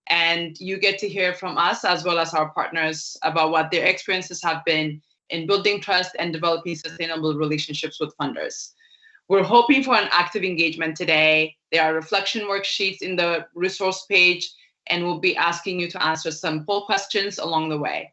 and you get to hear from us as well as our partners about what their experiences have been in building trust and developing sustainable relationships with funders. We're hoping for an active engagement today. There are reflection worksheets in the resource page, and we'll be asking you to answer some poll questions along the way.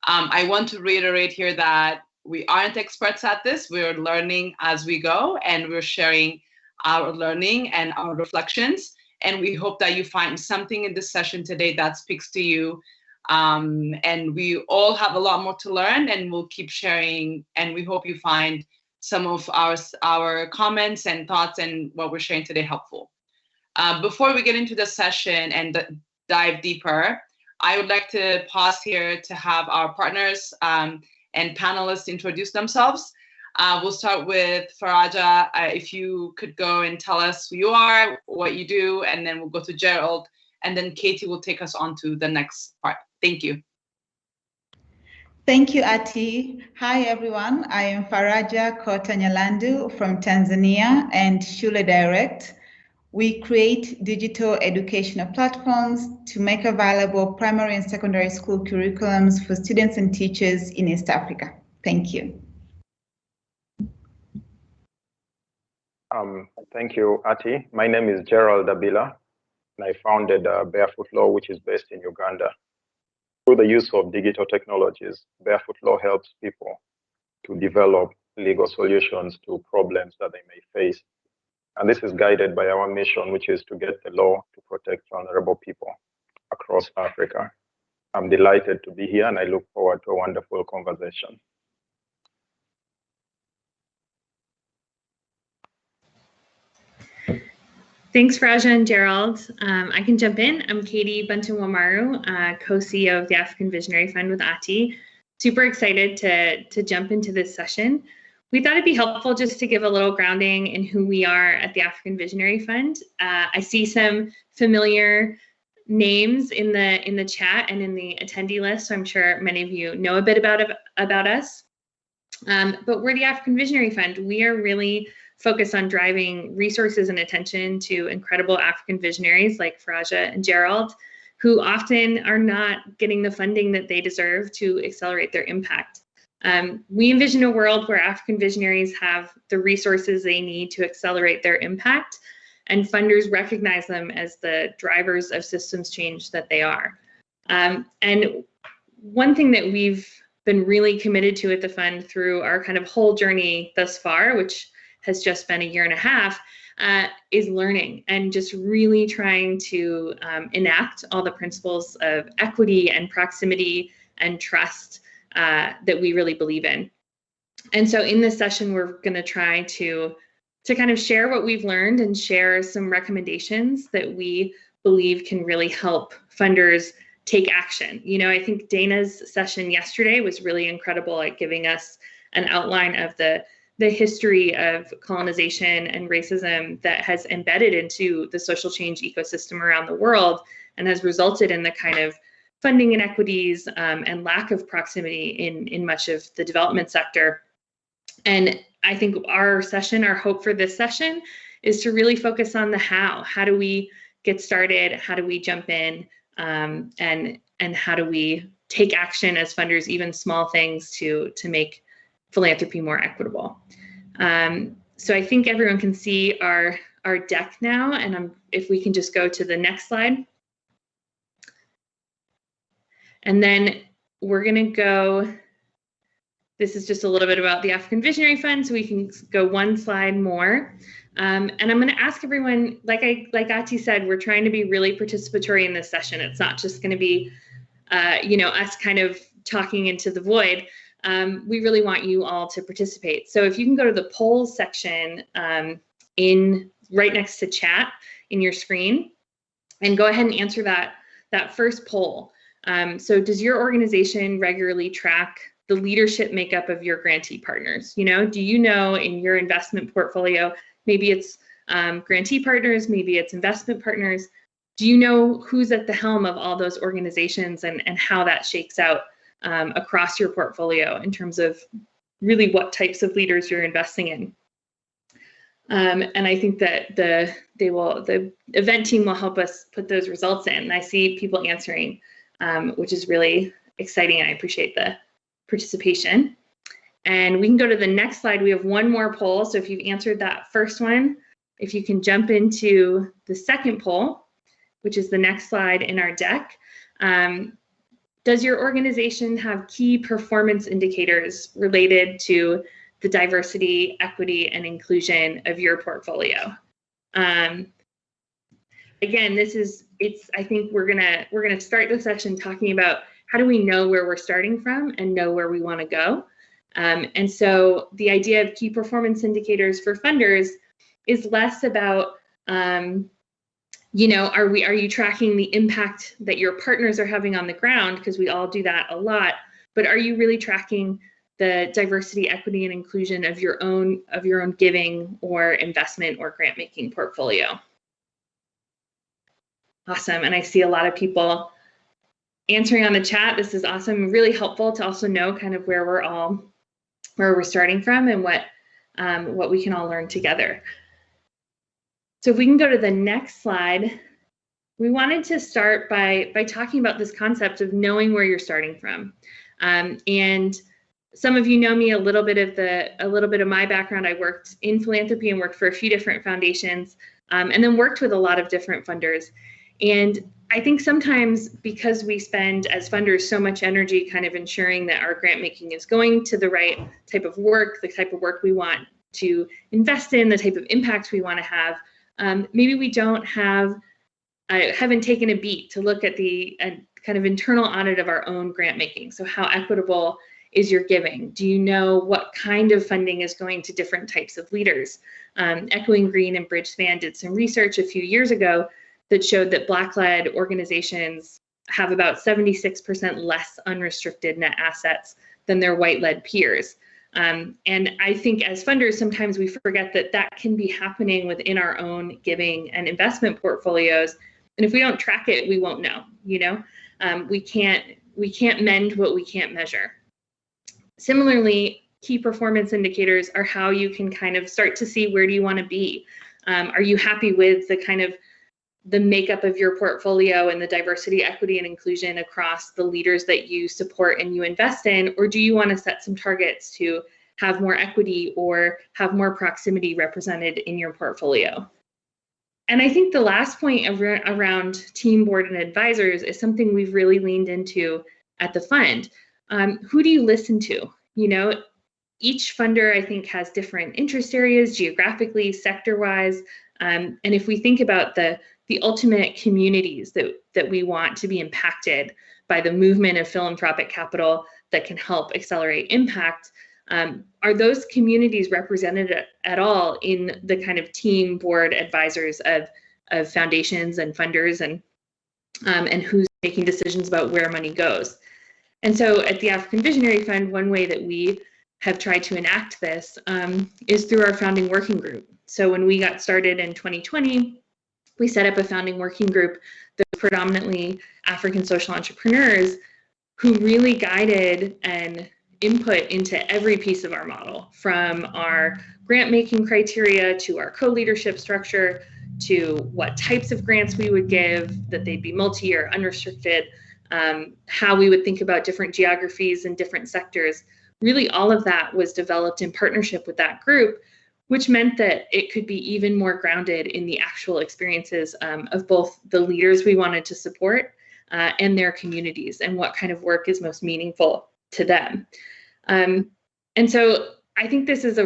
I want to reiterate here that we aren't experts at this. We're learning as we go, and we're sharing our learning and our reflections. And we hope that you find something in this session today that speaks to you. And we all have a lot more to learn, and we'll keep sharing. And we hope you find some of our comments and thoughts and what we're sharing today helpful. Before we get into the session and dive deeper, I would like to pause here to have our partners and panelists introduce themselves. We'll start with Faraja. If you could go and tell us who you are, what you do, and then we'll go to Gerald, and then Katie will take us on to the next part. Thank you. Thank you, Atti. Hi, everyone. I am Faraja Nyalandu from Tanzania and Shuler Direct. We create digital educational platforms to make available primary and secondary school curriculums for students and teachers in East Africa. Thank you. Thank you, Atti. My name is Gerald Abila, and I founded BarefootLaw, which is based in Uganda. Through the use of digital technologies, BarefootLaw helps people to develop legal solutions to problems that they may face. And this is guided by our mission, which is to get the law to protect vulnerable people across Africa. I'm delighted to be here, and I look forward to a wonderful conversation. Thanks, Faraja and Gerald. I can jump in. I'm Katie Bunten-Wamaru, co-CEO of the African Visionary Fund with Atti. Super excited to jump into this session. We thought it'd be helpful just to give a little grounding in who we are at the African Visionary Fund. I see some familiar names in the chat and in the attendee list, so I'm sure many of you know a bit about us. But we're the African Visionary Fund. We are really focused on driving resources and attention to incredible African visionaries like Faraja and Gerald, who often are not getting the funding that they deserve to accelerate their impact. We envision a world where African visionaries have the resources they need to accelerate their impact, and funders recognize them as the drivers of systems change that they are. And one thing that we've been really committed to at the fund through our kind of whole journey thus far, which has just been a year and a half, is learning and just really trying to enact all the principles of equity and proximity and trust that we really believe in. And so in this session, we're going to try to kind of share what we've learned and share some recommendations that we believe can really help funders take action. You know, I think Dana's session yesterday was really incredible at giving us an outline of the history of colonization and racism that has embedded into the social change ecosystem around the world and has resulted in the kind of funding inequities and lack of proximity in much of the development sector. And I think our hope for this session is to really focus on the how. How do we get started? How do we jump in? And how do we take action as funders, even small things to make philanthropy more equitable. So I think everyone can see our deck now, and if we can just go to the next slide. And then we're going to go, this is just a little bit about the African Visionary Fund, so we can go one slide more. And I'm going to ask everyone, like Atti said, we're trying to be really participatory in this session. It's not just going to be, us kind of talking into the void. We really want you all to participate. So if you can go to the polls section right next to chat in your screen, and go ahead and answer that first poll. So does your organization regularly track the leadership makeup of your grantee partners? You know, do you know in your investment portfolio, maybe it's grantee partners, maybe it's investment partners, do you know who's at the helm of all those organizations and how that shakes out across your portfolio in terms of really what types of leaders you're investing in? And I think that the event team will help us put those results in. And I see people answering, which is really exciting, and I appreciate the participation. And we can go to the next slide. We have one more poll. So if you've answered that first one, if you can jump into the second poll, which is the next slide in our deck. Does your organization have key performance indicators related to the diversity, equity, and inclusion of your portfolio? Again, I think we're gonna start the session talking about how do we know where we're starting from and know where we want to go. And so the idea of key performance indicators for funders is less about, you know, are you tracking the impact that your partners are having on the ground, because we all do that a lot, but are you really tracking the diversity, equity, and inclusion of your own giving or investment or grant making portfolio? Awesome. And I see a lot of people answering on the chat. This is awesome. Really helpful to also know kind of where we're starting from and what we can all learn together. So if we can go to the next slide, we wanted to start by talking about this concept of knowing where you're starting from. And some of you know me a little bit of my background. I worked in philanthropy and worked for a few different foundations, and then worked with a lot of different funders. And I think sometimes because we spend as funders so much energy kind of ensuring that our grant making is going to the right type of work, the type of work we want to invest in, the type of impact we want to have, maybe we haven't taken a beat to look at the kind of internal audit of our own grant making. So how equitable is your giving? Do you know what kind of funding is going to different types of leaders? Echoing Green and Bridgespan did some research a few years ago that showed that Black-led organizations have about 76% less unrestricted net assets than their white-led peers. And I think as funders, sometimes we forget that that can be happening within our own giving and investment portfolios. And if we don't track it, we won't know, you know? We can't mend what we can't measure. Similarly, key performance indicators are how you can kind of start to see where do you want to be. Are you happy with the makeup of your portfolio and the diversity, equity, and inclusion across the leaders that you support and you invest in? Or do you want to set some targets to have more equity or have more proximity represented in your portfolio? And I think the last point around team, board, and advisors is something we've really leaned into at the fund. Who do you listen to? You know, each funder, I think, has different interest areas geographically, sector-wise. And if we think about the ultimate communities that we want to be impacted by the movement of philanthropic capital that can help accelerate impact, are those communities represented at all in the kind of team, board, advisors of foundations and funders, and who's making decisions about where money goes? And so at the African Visionary Fund, one way that we have tried to enact this is through our founding working group. So when we got started in 2020, we set up a founding working group that was predominantly African social entrepreneurs who really guided and input into every piece of our model, from our grant making criteria to our co-leadership structure to what types of grants we would give, that they'd be multi-year, unrestricted, how we would think about different geographies and different sectors. Really, all of that was developed in partnership with that group, which meant that it could be even more grounded in the actual experiences of both the leaders we wanted to support and their communities, and what kind of work is most meaningful to them. And so I think this is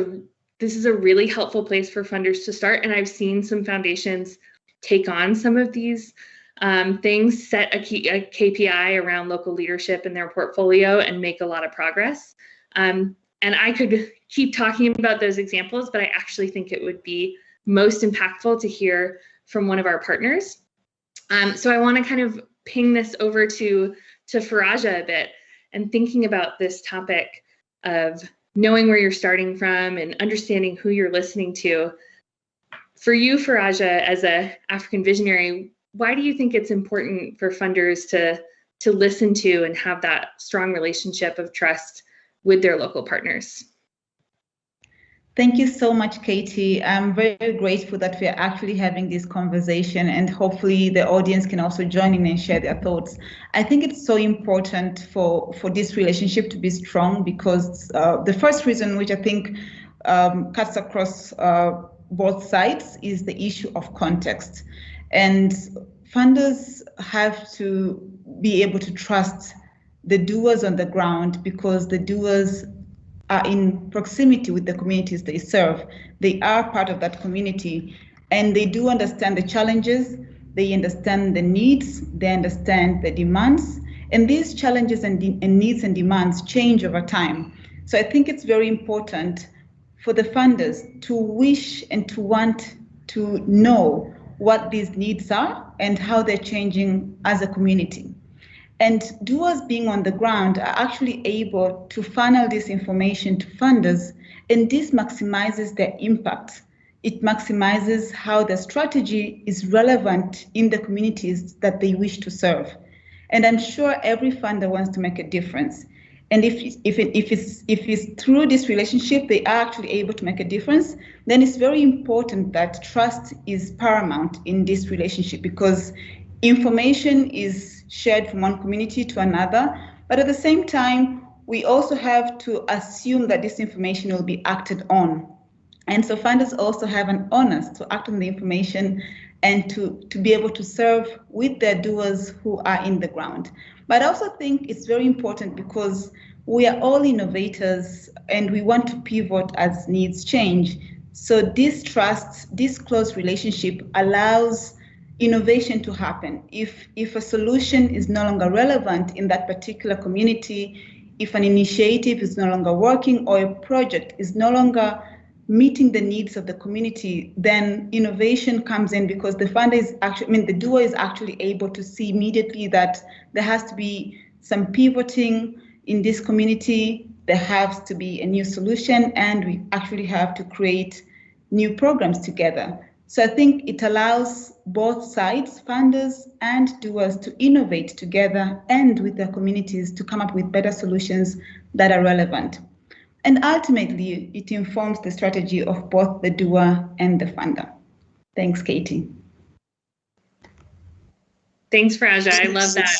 a really helpful place for funders to start. And I've seen some foundations take on some of these things, set a KPI around local leadership in their portfolio, and make a lot of progress. And I could keep talking about those examples, but I actually think it would be most impactful to hear from one of our partners. So I want to kind of ping this over to Faraja a bit, and thinking about this topic of knowing where you're starting from and understanding who you're listening to. For you, Faraja, as an African visionary, why do you think it's important for funders to listen to and have that strong relationship of trust with their local partners? Thank you so much, Katie. I'm very grateful that we're actually having this conversation, and hopefully the audience can also join in and share their thoughts. I think it's so important for this relationship to be strong because the first reason, which I think cuts across both sides, is the issue of context. And funders have to be able to trust the doers on the ground because the doers are in proximity with the communities they serve. They are part of that community and they do understand the challenges, they understand the needs, they understand the demands, and these challenges and needs and demands change over time. So I think it's very important for the funders to wish and to want to know what these needs are and how they're changing as a community. And doers being on the ground are actually able to funnel this information to funders, and this maximizes their impact. It maximizes how the strategy is relevant in the communities that they wish to serve. And I'm sure every funder wants to make a difference. And if it's through this relationship they are actually able to make a difference, then it's very important that trust is paramount in this relationship because information is shared from one community to another, but at the same time, we also have to assume that this information will be acted on. And so funders also have an onus to act on the information and to be able to serve with their doers who are in the ground. But I also think it's very important because we are all innovators and we want to pivot as needs change. So this trust, this close relationship allows innovation to happen. If a solution is no longer relevant in that particular community, if an initiative is no longer working or a project is no longer meeting the needs of the community, then innovation comes in because the funder is actually, the doer is actually able to see immediately that there has to be some pivoting in this community, there has to be a new solution, and we actually have to create new programs together. So I think it allows both sides, funders and doers, to innovate together and with their communities to come up with better solutions that are relevant. And ultimately, it informs the strategy of both the doer and the funder. Thanks, Katie. Thanks, Faraja. I love that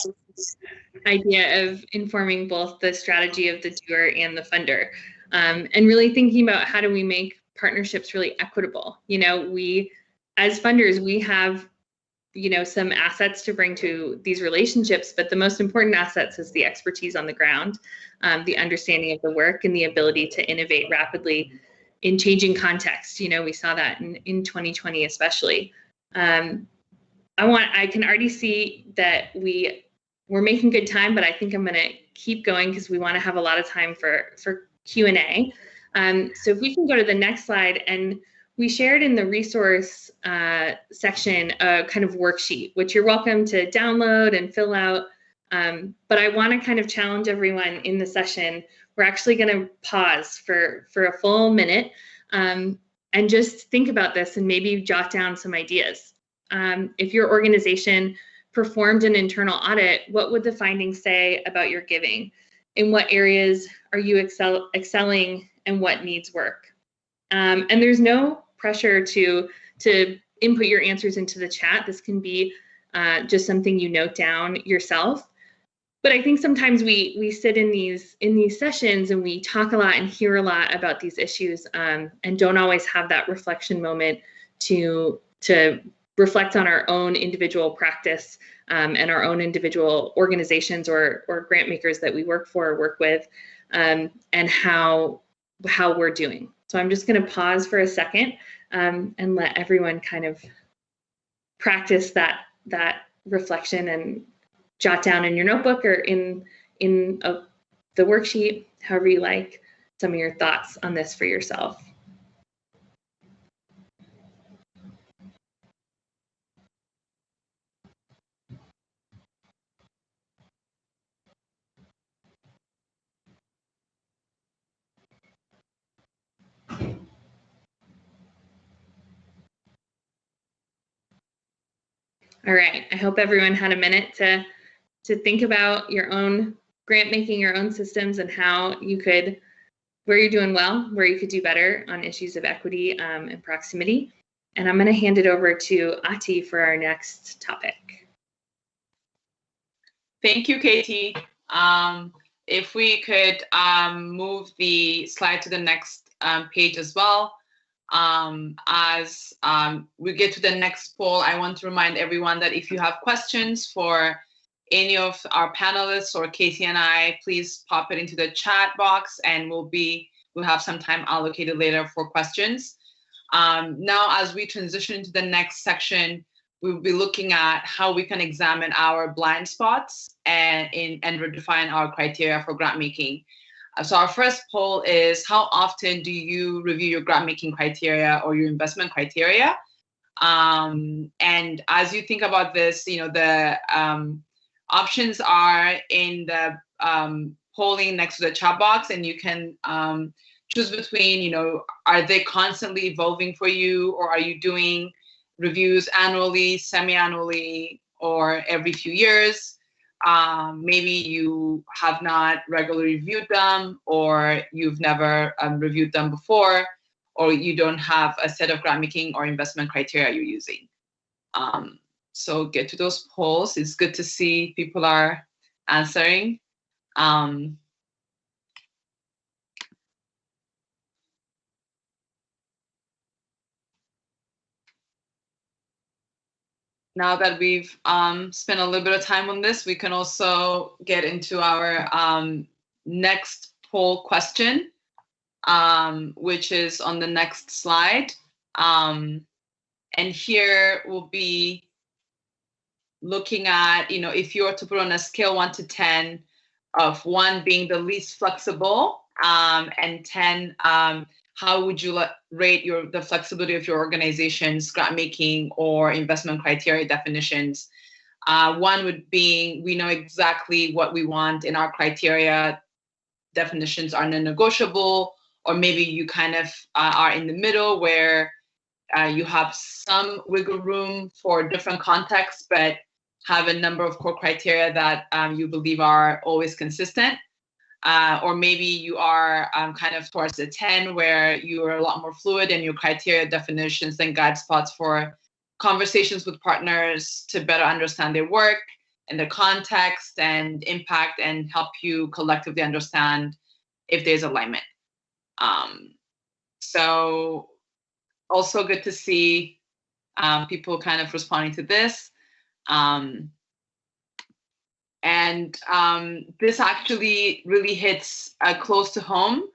idea of informing both the strategy of the doer and the funder, and really thinking about how do we make partnerships really equitable. You know, we, as funders, we have, you know, some assets to bring to these relationships, but the most important assets is the expertise on the ground, the understanding of the work, and the ability to innovate rapidly in changing context. You know, we saw that in 2020 especially. I can already see that we're making good time, but I think I'm going to keep going because we want to have a lot of time for Q&A. So if we can go to the next slide, and we shared in the resource section a kind of worksheet, which you're welcome to download and fill out. But I want to kind of challenge everyone in the session. We're actually going to pause for a full minute and just think about this and maybe jot down some ideas. If your organization performed an internal audit, what would the findings say about your giving? In what areas are you excelling and what needs work? And there's no pressure to input your answers into the chat. This can be just something you note down yourself. But I think sometimes we sit in these sessions and we talk a lot and hear a lot about these issues and don't always have that reflection moment to reflect on our own individual practice and our own individual organizations or grant makers that we work for or work with, and how we're doing. So I'm just going to pause for a second and let everyone kind of practice that reflection and jot down in your notebook or in the worksheet, however you like, some of your thoughts on this for yourself. All right, I hope everyone had a minute to think about your own grant making, your own systems, and how you could where you're doing well, where you could do better on issues of equity and proximity. And I'm going to hand it over to Atti for our next topic. Thank you, Katie. If we could move the slide to the next page as well. As we get to the next poll, I want to remind everyone that if you have questions for any of our panelists or Katie and I, please pop it into the chat box, and we'll have some time allocated later for questions. Now, as we transition into the next section, we'll be looking at how we can examine our blind spots and redefine our criteria for grant making. So our first poll is, how often do you review your grant making criteria or your investment criteria? And as you think about this, the options are in the polling next to the chat box, and you can choose between, are they constantly evolving for you, or are you doing reviews annually, semi-annually, or every few years? Maybe you have not regularly reviewed them, or you've never reviewed them before, or you don't have a set of grant making or investment criteria you're using. So get to those polls. It's good to see people are answering. Now that we've spent a little bit of time on this, we can also get into our next poll question, which is on the next slide. And here we'll be looking at, if you were to put on a scale 1 to 10, of 1 being the least flexible, and 10, how would you rate the flexibility of your organization's grant making or investment criteria definitions? 1 would be, we know exactly what we want in our criteria. Definitions are non-negotiable, or maybe you kind of are in the middle where you have some wiggle room for different contexts, but have a number of core criteria that you believe are always consistent. Or maybe you are kind of towards the 10, where you are a lot more fluid in your criteria definitions and guide spots for conversations with partners to better understand their work and their context and impact, and help you collectively understand if there's alignment. So also good to see people kind of responding to this. And this actually really hits close to home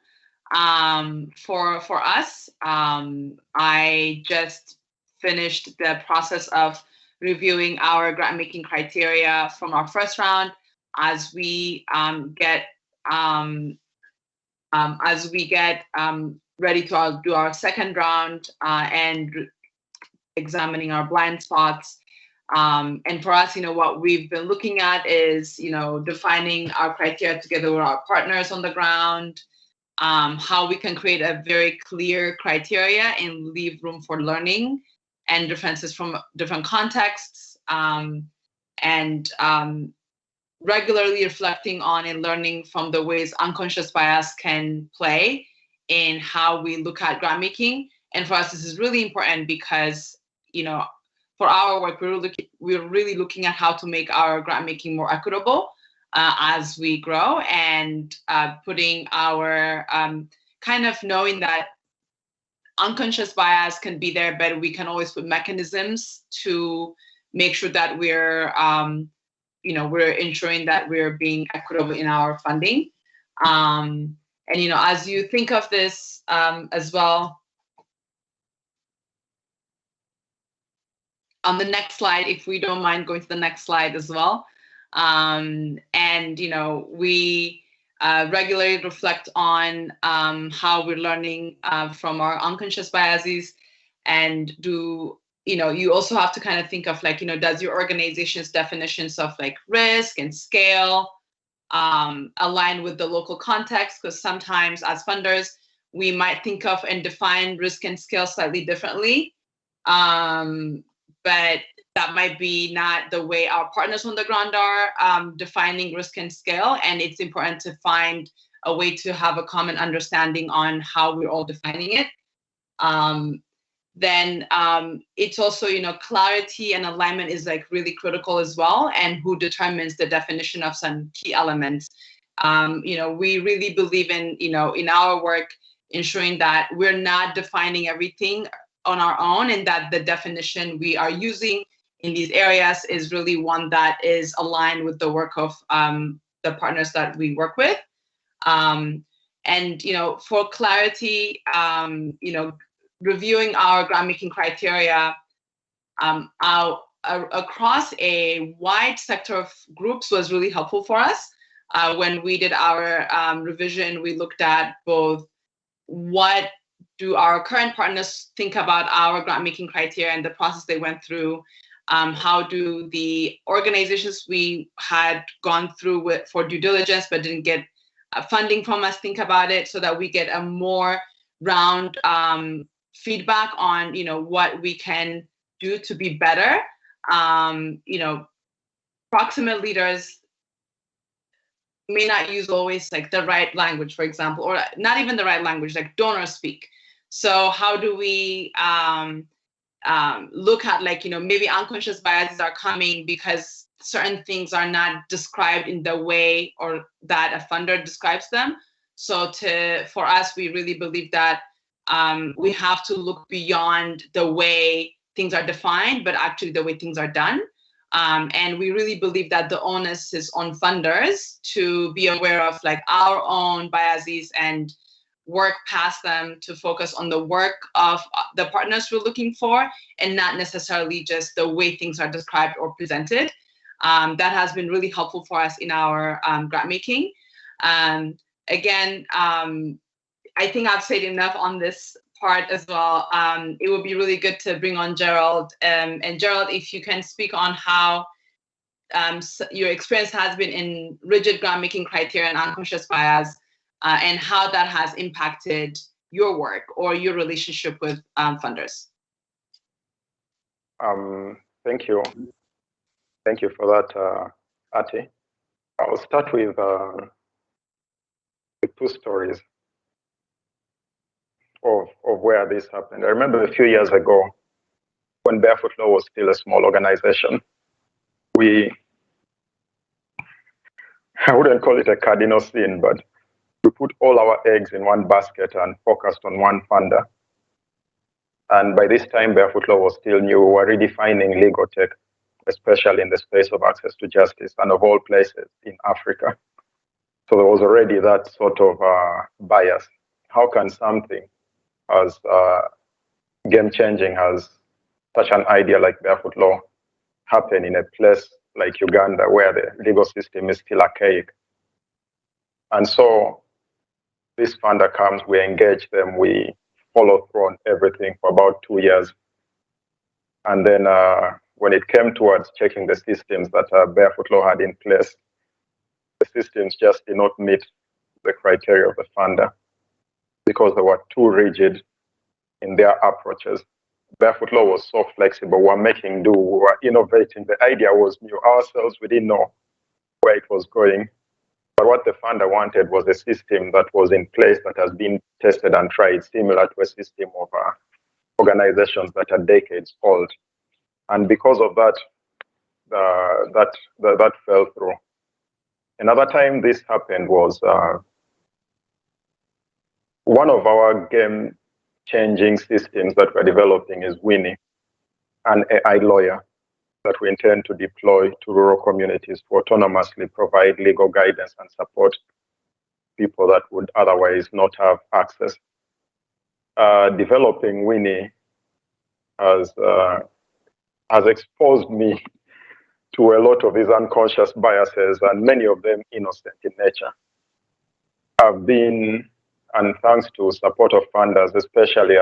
for us. I just finished the process of reviewing our grant making criteria from our first round. As we get ready to do our second round and examining our blind spots. And for us, what we've been looking at is, defining our criteria together with our partners on the ground, how we can create a very clear criteria and leave room for learning and differences from different contexts, and regularly reflecting on and learning from the ways unconscious bias can play in how we look at grant making. And for us, this is really important because, for our work, we're really looking at how to make our grant making more equitable as we grow, and putting our kind of knowing that unconscious bias can be there, but we can always put mechanisms to make sure that we're ensuring that we're being equitable in our funding. And as you think of this as well, on the next slide, if we don't mind going to the next slide as well. And, we regularly reflect on how we're learning from our unconscious biases, and you also have to kind of think of does your organization's definitions of risk and scale align with the local context? Because sometimes as funders, we might think of and define risk and scale slightly differently. But that might be not the way our partners on the ground are defining risk and scale. And it's important to find a way to have a common understanding on how we're all defining it. Then it's also, clarity and alignment is like really critical as well, and who determines the definition of some key elements. We really believe in, in our work, ensuring that we're not defining everything on our own, and that the definition we are using in these areas is really one that is aligned with the work of the partners that we work with. And, for clarity, reviewing our grant-making criteria across a wide sector of groups was really helpful for us. When we did our revision, we looked at both what do our current partners think about our grant-making criteria and the process they went through. How do the organizations we had gone through for due diligence but didn't get funding from us think about it, so that we get a more round feedback on, what we can do to be better. Proximal leaders may not use always like the right language, for example, or not even the right language, like donor speak. So how do we look at, like, maybe unconscious biases are coming because certain things are not described in the way or that a funder describes them. So for us, we really believe that we have to look beyond the way things are defined, but actually the way things are done. And we really believe that the onus is on funders to be aware of like our own biases and work past them to focus on the work of the partners we're looking for, and not necessarily just the way things are described or presented. That has been really helpful for us in our grant making. Again, I think I've said enough on this part as well. It would be really good to bring on Gerald. And Gerald, if you can speak on how your experience has been in rigid grant making criteria and unconscious bias, and how that has impacted your work or your relationship with funders. Thank you. Thank you for that, Atti. I'll start with two stories of where this happened. I remember a few years ago when BarefootLaw was still a small organization. I wouldn't call it a cardinal sin, but we put all our eggs in one basket and focused on one funder. And by this time, BarefootLaw was still new. We were redefining legal tech, especially in the space of access to justice, and of all places in Africa. So there was already that sort of bias. How can something as game-changing as such an idea like BarefootLaw happen in a place like Uganda, where the legal system is still archaic? And so this funder comes, we engage them, we follow through on everything for about 2 years. And then when it came towards checking the systems that BarefootLaw had in place, the systems just did not meet the criteria of the funder because they were too rigid in their approaches. BarefootLaw was so flexible. We were making do, we were innovating. The idea was new. Ourselves, we didn't know where it was going. But what the funder wanted was a system that was in place, that has been tested and tried, similar to a system of organizations that are decades old. And because of that, that fell through. Another time this happened was one of our game-changing systems that we're developing is Winnie, an AI lawyer that we intend to deploy to rural communities to autonomously provide legal guidance and support people that would otherwise not have access. Developing Winnie has exposed me to a lot of these unconscious biases, and many of them innocent in nature. I've been, and thanks to support of funders, especially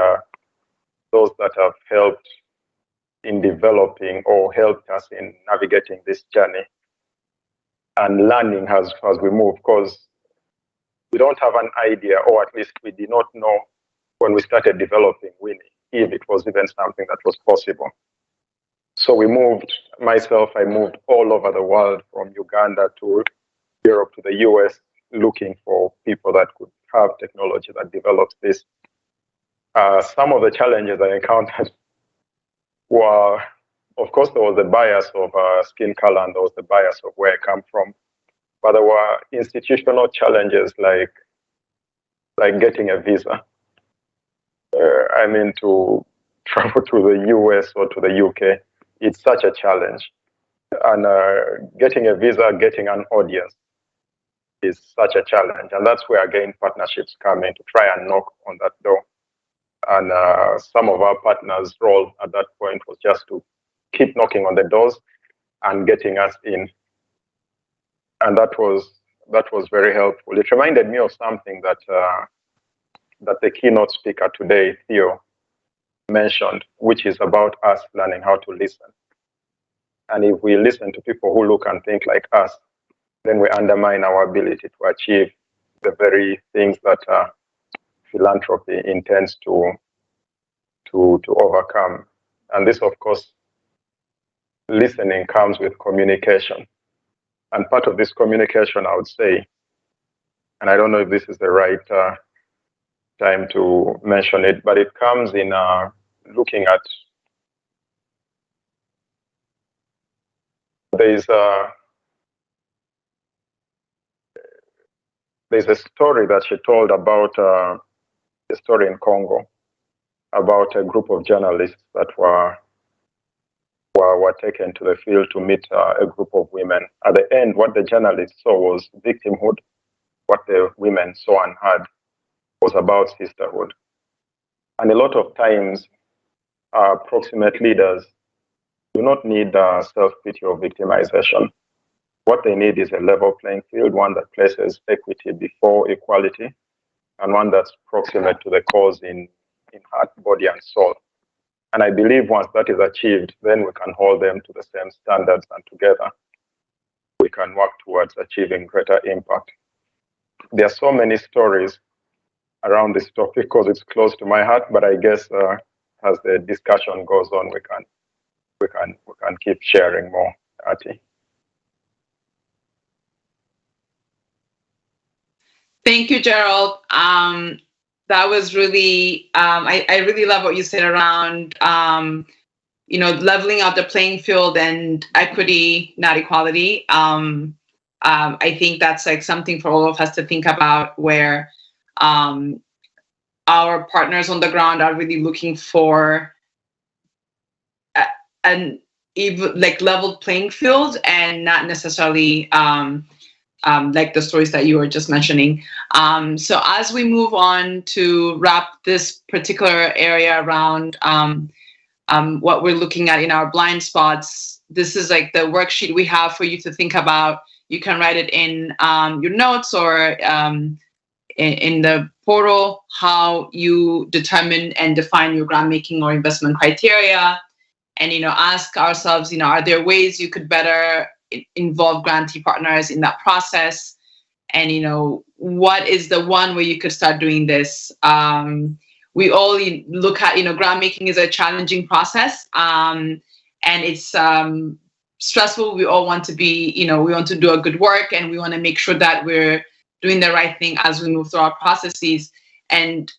those that have helped in developing or helped us in navigating this journey and learning as we move, because we don't have an idea, or at least we did not know when we started developing Winnie, if it was even something that was possible. So we moved, I moved all over the world, from Uganda to Europe to the US, looking for people that could have technology that develops this. Some of the challenges I encountered were, of course, there was the bias of skin color, and there was the bias of where I come from. But there were institutional challenges like getting a visa. I mean, to travel to the US or to the UK, it's such a challenge. And getting a visa, getting an audience is such a challenge. And that's where, again, partnerships come in to try and knock on that door. And some of our partners' role at that point was just to keep knocking on the doors and getting us in. And that was very helpful. It reminded me of something that the keynote speaker today, Theo, mentioned, which is about us learning how to listen. And if we listen to people who look and think like us, then we undermine our ability to achieve the very things that philanthropy intends to overcome. And this, of course, listening comes with communication. And part of this communication, I would say, and I don't know if this is the right time to mention it, but it comes in looking at, there's a story that she told about a story in Congo about a group of journalists that were taken to the field to meet a group of women. At the end, what the journalists saw was victimhood. What the women saw and heard was about sisterhood. And a lot of times, proximate leaders do not need self-pity or victimization. What they need is a level playing field, one that places equity before equality, and one that's proximate to the cause in heart, body, and soul. And I believe once that is achieved, then we can hold them to the same standards, and together we can work towards achieving greater impact. There are so many stories around this topic because it's close to my heart, but I guess as the discussion goes on, we can keep sharing more. Atti. Thank you, Gerald. That was really, I really love what you said around, leveling out the playing field and equity, not equality. I think that's like something for all of us to think about, where our partners on the ground are really looking for an even like leveled playing field, and not necessarily like the stories that you were just mentioning. So as we move on to wrap this particular area around what we're looking at in our blind spots, this is like the worksheet we have for you to think about. You can write it in your notes or in the portal, how you determine and define your grant making or investment criteria, and ask ourselves, are there ways you could better involve grantee partners in that process, and what is the one way you could start doing this. We all look at grant making is a challenging process, and it's stressful. We all want to be we want to do a good work, and we want to make sure that we're doing the right thing as we move through our processes. And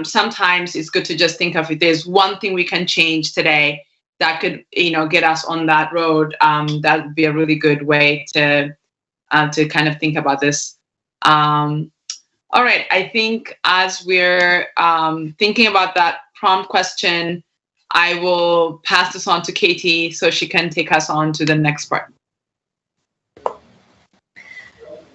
sometimes it's good to just think of, if there's one thing we can change today that could get us on that road, that would be a really good way to kind of think about this. All right, I think as we're thinking about that prompt question, I will pass this on to Katie so she can take us on to the next part.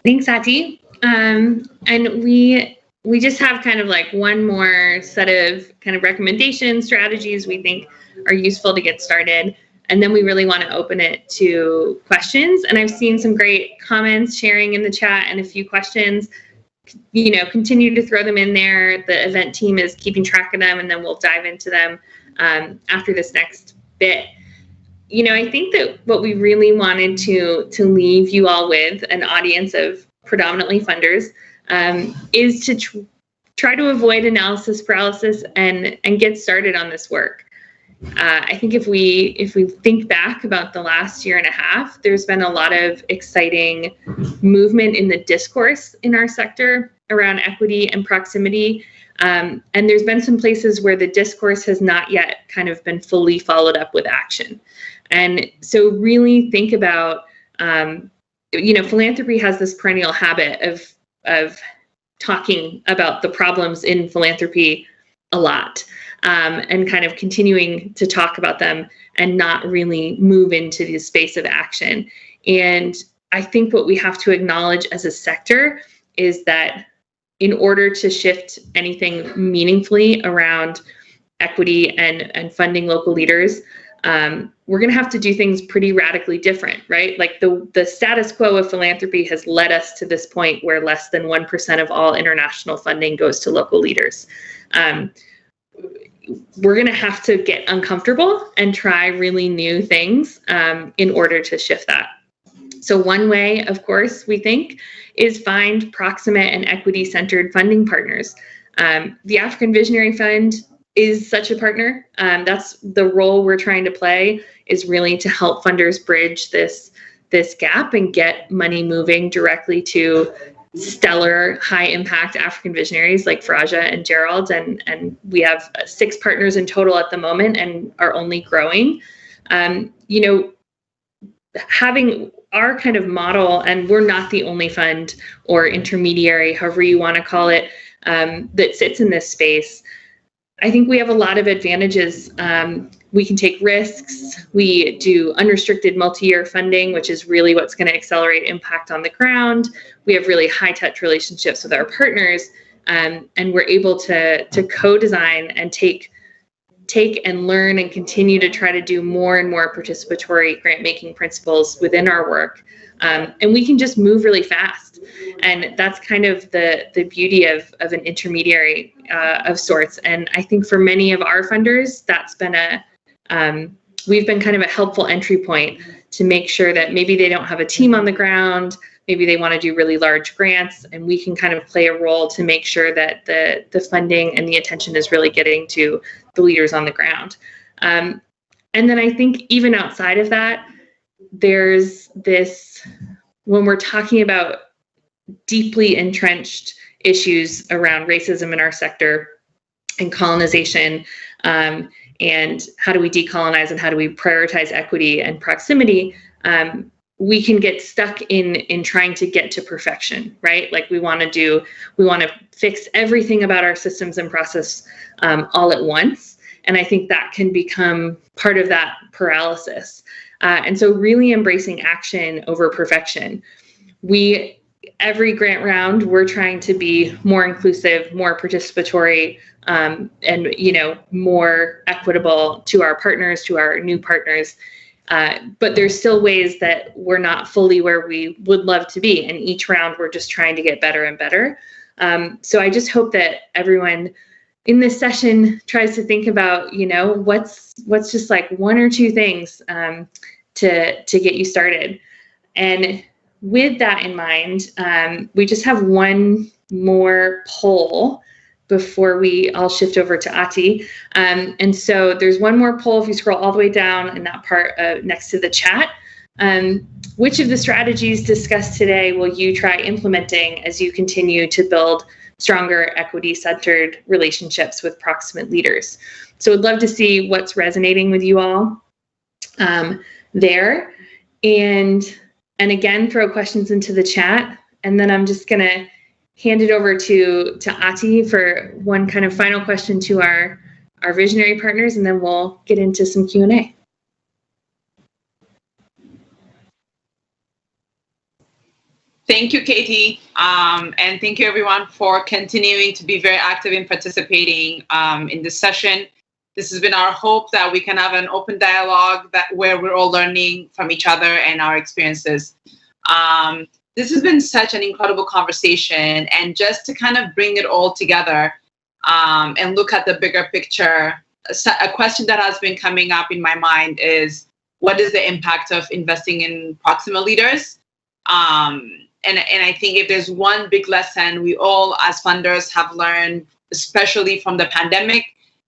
Thanks, Atti. And we just have kind of like one more set of kind of recommendation strategies we think are useful to get started. And then we really want to open it to questions. And I've seen some great comments sharing in the chat and a few questions. Continue to throw them in there. The event team is keeping track of them, and then we'll dive into them after this next bit. I think that what we really wanted to leave you all with, an audience of predominantly funders, is to try to avoid analysis paralysis and get started on this work. I think if we think back about the last year and a half, there's been a lot of exciting movement in the discourse in our sector around equity and proximity. And there's been some places where the discourse has not yet kind of been fully followed up with action. And so really think about, philanthropy has this perennial habit of talking about the problems in philanthropy a lot, and kind of continuing to talk about them and not really move into the space of action. And I think what we have to acknowledge as a sector is that in order to shift anything meaningfully around equity and funding local leaders, we're going to have to do things pretty radically different, right? Like the status quo of philanthropy has led us to this point where less than 1% of all international funding goes to local leaders. We're going to have to get uncomfortable and try really new things in order to shift that. So one way, of course, we think is find proximate and equity-centered funding partners. The African Visionary Fund is such a partner. That's the role we're trying to play, is really to help funders bridge this gap and get money moving directly to stellar high-impact African visionaries like Faraja and Gerald, and we have 6 partners in total at the moment and are only growing. Having our kind of model, and we're not the only fund or intermediary, however you want to call it, that sits in this space. I think we have a lot of advantages. We can take risks. We do unrestricted multi-year funding, which is really what's going to accelerate impact on the ground. We have really high-touch relationships with our partners, and we're able to co-design and take and learn and continue to try to do more and more participatory grant-making principles within our work. And we can just move really fast. And that's kind of the beauty of an intermediary of sorts. And I think for many of our funders, that's been we've been kind of a helpful entry point to make sure that maybe they don't have a team on the ground, maybe they want to do really large grants, and we can kind of play a role to make sure that the funding and the attention is really getting to the leaders on the ground. And then I think even outside of that, there's this, when we're talking about deeply entrenched issues around racism in our sector and colonization, and how do we decolonize and how do we prioritize equity and proximity, we can get stuck in trying to get to perfection, right? Like we want to fix everything about our systems and process all at once. And I think that can become part of that paralysis. And so really embracing action over perfection. Every grant round, we're trying to be more inclusive, more participatory, and more equitable to our partners, to our new partners. But there's still ways that we're not fully where we would love to be. And each round, we're just trying to get better and better. So I just hope that everyone in this session tries to think about, what's just like 1 or 2 things to get you started. And with that in mind, we just have one more poll before I'll shift over to Atti. And so there's one more poll if you scroll all the way down in that part next to the chat. Which of the strategies discussed today will you try implementing as you continue to build stronger equity-centered relationships with proximate leaders? So I'd love to see what's resonating with you all there. And again, throw questions into the chat. And then I'm just going to hand it over to Atti for one kind of final question to our visionary partners, and then we'll get into some Q&A. Thank you, Katie. And thank you, everyone, for continuing to be very active in participating in this session. This has been our hope that we can have an open dialogue where we're all learning from each other and our experiences. This has been such an incredible conversation, and just to kind of bring it all together and look at the bigger picture, a question that has been coming up in my mind is, what is the impact of investing in proximal leaders? And I think if there's one big lesson we all as funders have learned, especially from the pandemic,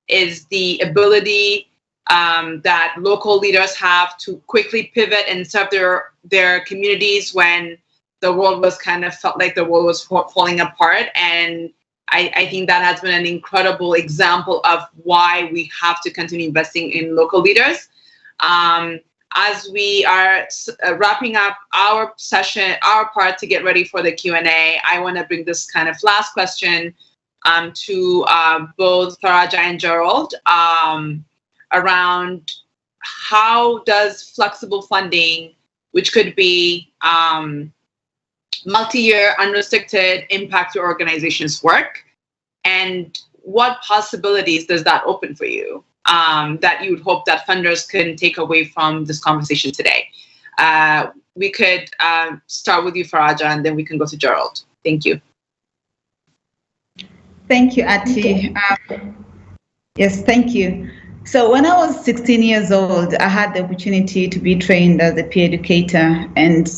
is the ability that local leaders have to quickly pivot and serve their communities when the world was kind of felt like the world was falling apart. And I think that has been an incredible example of why we have to continue investing in local leaders. As we are wrapping up our session, our part to get ready for the Q&A, I want to bring this kind of last question to both Faraja and Gerald around how does flexible funding, which could be multi-year, unrestricted, impact your organization's work, and what possibilities does that open for you that you would hope that funders can take away from this conversation today? We could start with you, Faraja, and then we can go to Gerald. Thank you. Thank you, Atti. Yes, thank you. So when I was 16 years old, I had the opportunity to be trained as a peer educator, and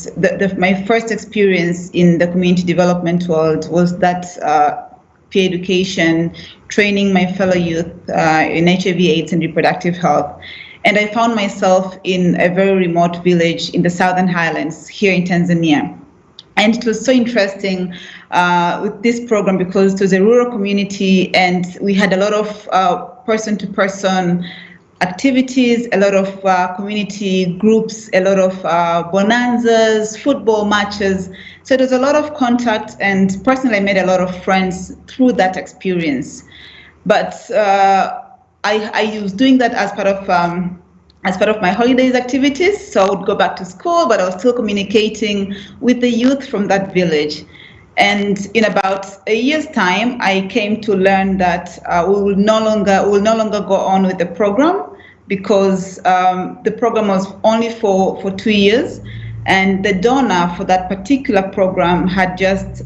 my first experience in the community development world was that peer education, training my fellow youth in HIV/AIDS and reproductive health. And I found myself in a very remote village in the Southern Highlands here in Tanzania. And it was so interesting with this program because it was a rural community and we had a lot of person-to-person activities, a lot of community groups, a lot of bonanzas, football matches. So there was a lot of contact, and personally I made a lot of friends through that experience. But I was doing that as part of my holidays activities. So I would go back to school, but I was still communicating with the youth from that village. And in about a year's time, I came to learn that we will no longer go on with the program because the program was only for 2 years, and the donor for that particular program had just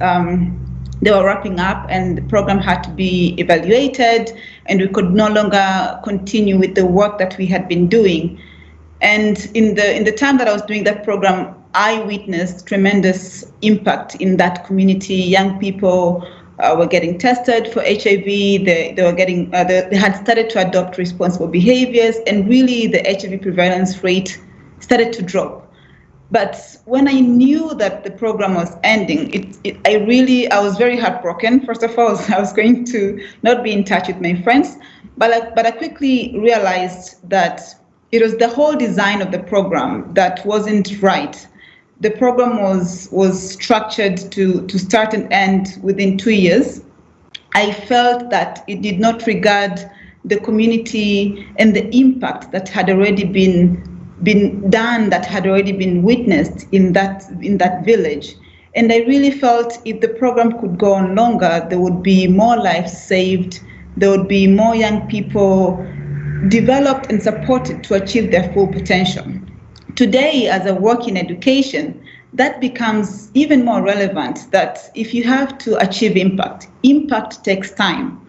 they were wrapping up, and the program had to be evaluated, and we could no longer continue with the work that we had been doing. And in the time that I was doing that program, I witnessed tremendous impact in that community. Young people were getting tested for HIV. They had started to adopt responsible behaviors, and really the HIV prevalence rate started to drop. But when I knew that the program was ending, I was very heartbroken. First of all, I was going to not be in touch with my friends, but I quickly realized that it was the whole design of the program that wasn't right. The program was structured to start and end within 2 years. I felt that it did not regard the community and the impact that had already been done, that had already been witnessed in that village. And I really felt if the program could go on longer, there would be more lives saved, there would be more young people developed and supported to achieve their full potential. Today, as I work in education, that becomes even more relevant, that if you have to achieve impact takes time.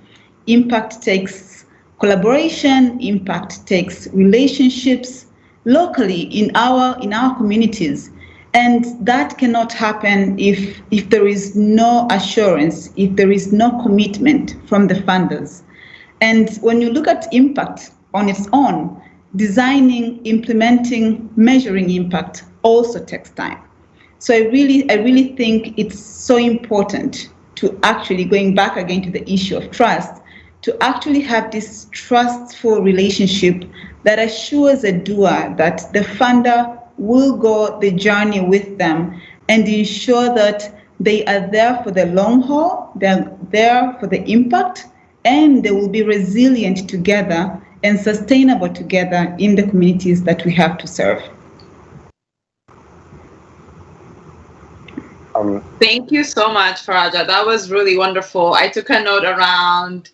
Impact takes collaboration, impact takes relationships locally in our communities. And that cannot happen if there is no assurance, if there is no commitment from the funders. And when you look at impact on its own, designing, implementing, measuring impact also takes time. So I really think it's so important to actually, going back again to the issue of trust, to actually have this trustful relationship that assures a doer that the funder will go the journey with them and ensure that they are there for the long haul, they're there for the impact, and they will be resilient together and sustainable together in the communities that we have to serve. Thank you so much, Faraja. That was really wonderful. I took a note around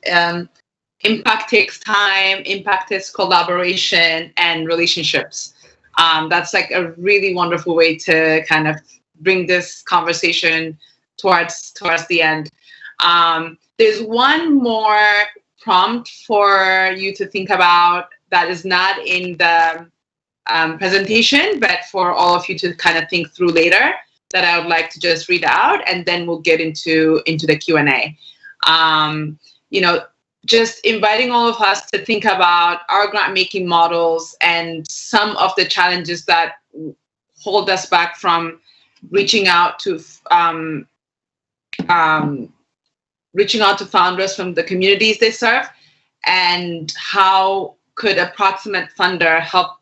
impact takes time, impact is collaboration and relationships. That's like a really wonderful way to kind of bring this conversation towards the end. There's one more prompt for you to think about that is not in the presentation, but for all of you to kind of think through later, that I would like to just read out, and then we'll get into the Q&A. just inviting all of us to think about our grant making models and some of the challenges that hold us back from reaching out to founders from the communities they serve, and how could a proximate funder help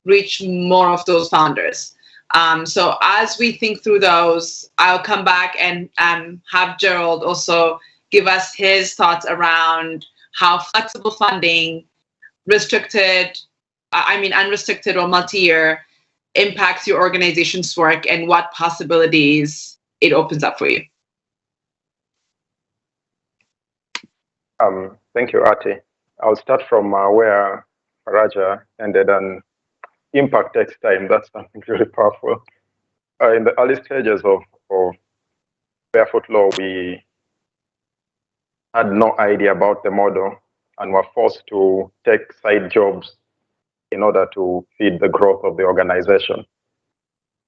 reach more of those founders. So as we think through those, I'll come back and have Gerald also give us his thoughts around how flexible funding, unrestricted or multi-year, impacts your organization's work and what possibilities it opens up for you. Thank you, Atti. I'll start from where Faraja ended, and impact takes time. That's something really powerful. In the early stages of BarefootLaw, we had no idea about the model and were forced to take side jobs in order to feed the growth of the organization.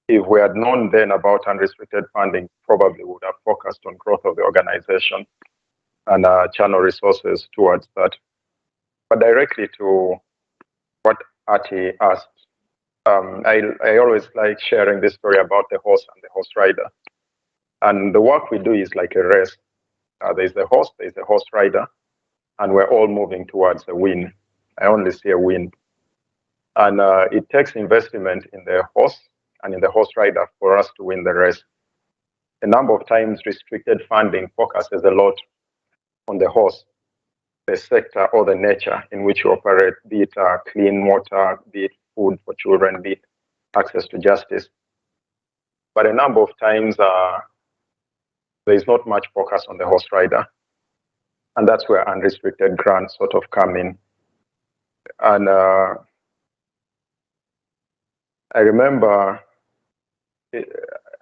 If we had known then about unrestricted funding, probably would have focused on growth of the organization and channel resources towards that. But directly to what Atti asked, I always like sharing this story about the horse and the horse rider. And the work we do is like a race. There's the horse, there's the horse rider, and we're all moving towards a win. I only see a win. And it takes investment in the horse and in the horse rider for us to win the race. A number of times, restricted funding focuses a lot on the horse, the sector or the nature in which you operate, be it clean water, be it food for children, be it access to justice. But a number of times, there is not much focus on the horse rider. And that's where unrestricted grants sort of come in. And I remember,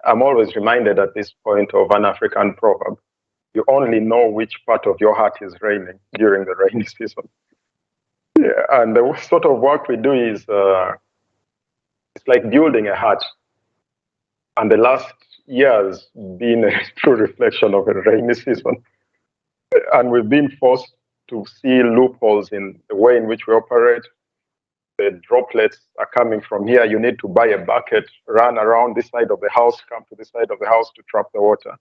I'm always reminded at this point of an African proverb: you only know which part of your heart is raining during the rainy season. Yeah, and the sort of work we do is, it's like building a hut. And the last year's been a true reflection of a rainy season. And we've been forced to see loopholes in the way in which we operate. The droplets are coming from here. You need to buy a bucket, run around this side of the house, come to this side of the house to trap the water.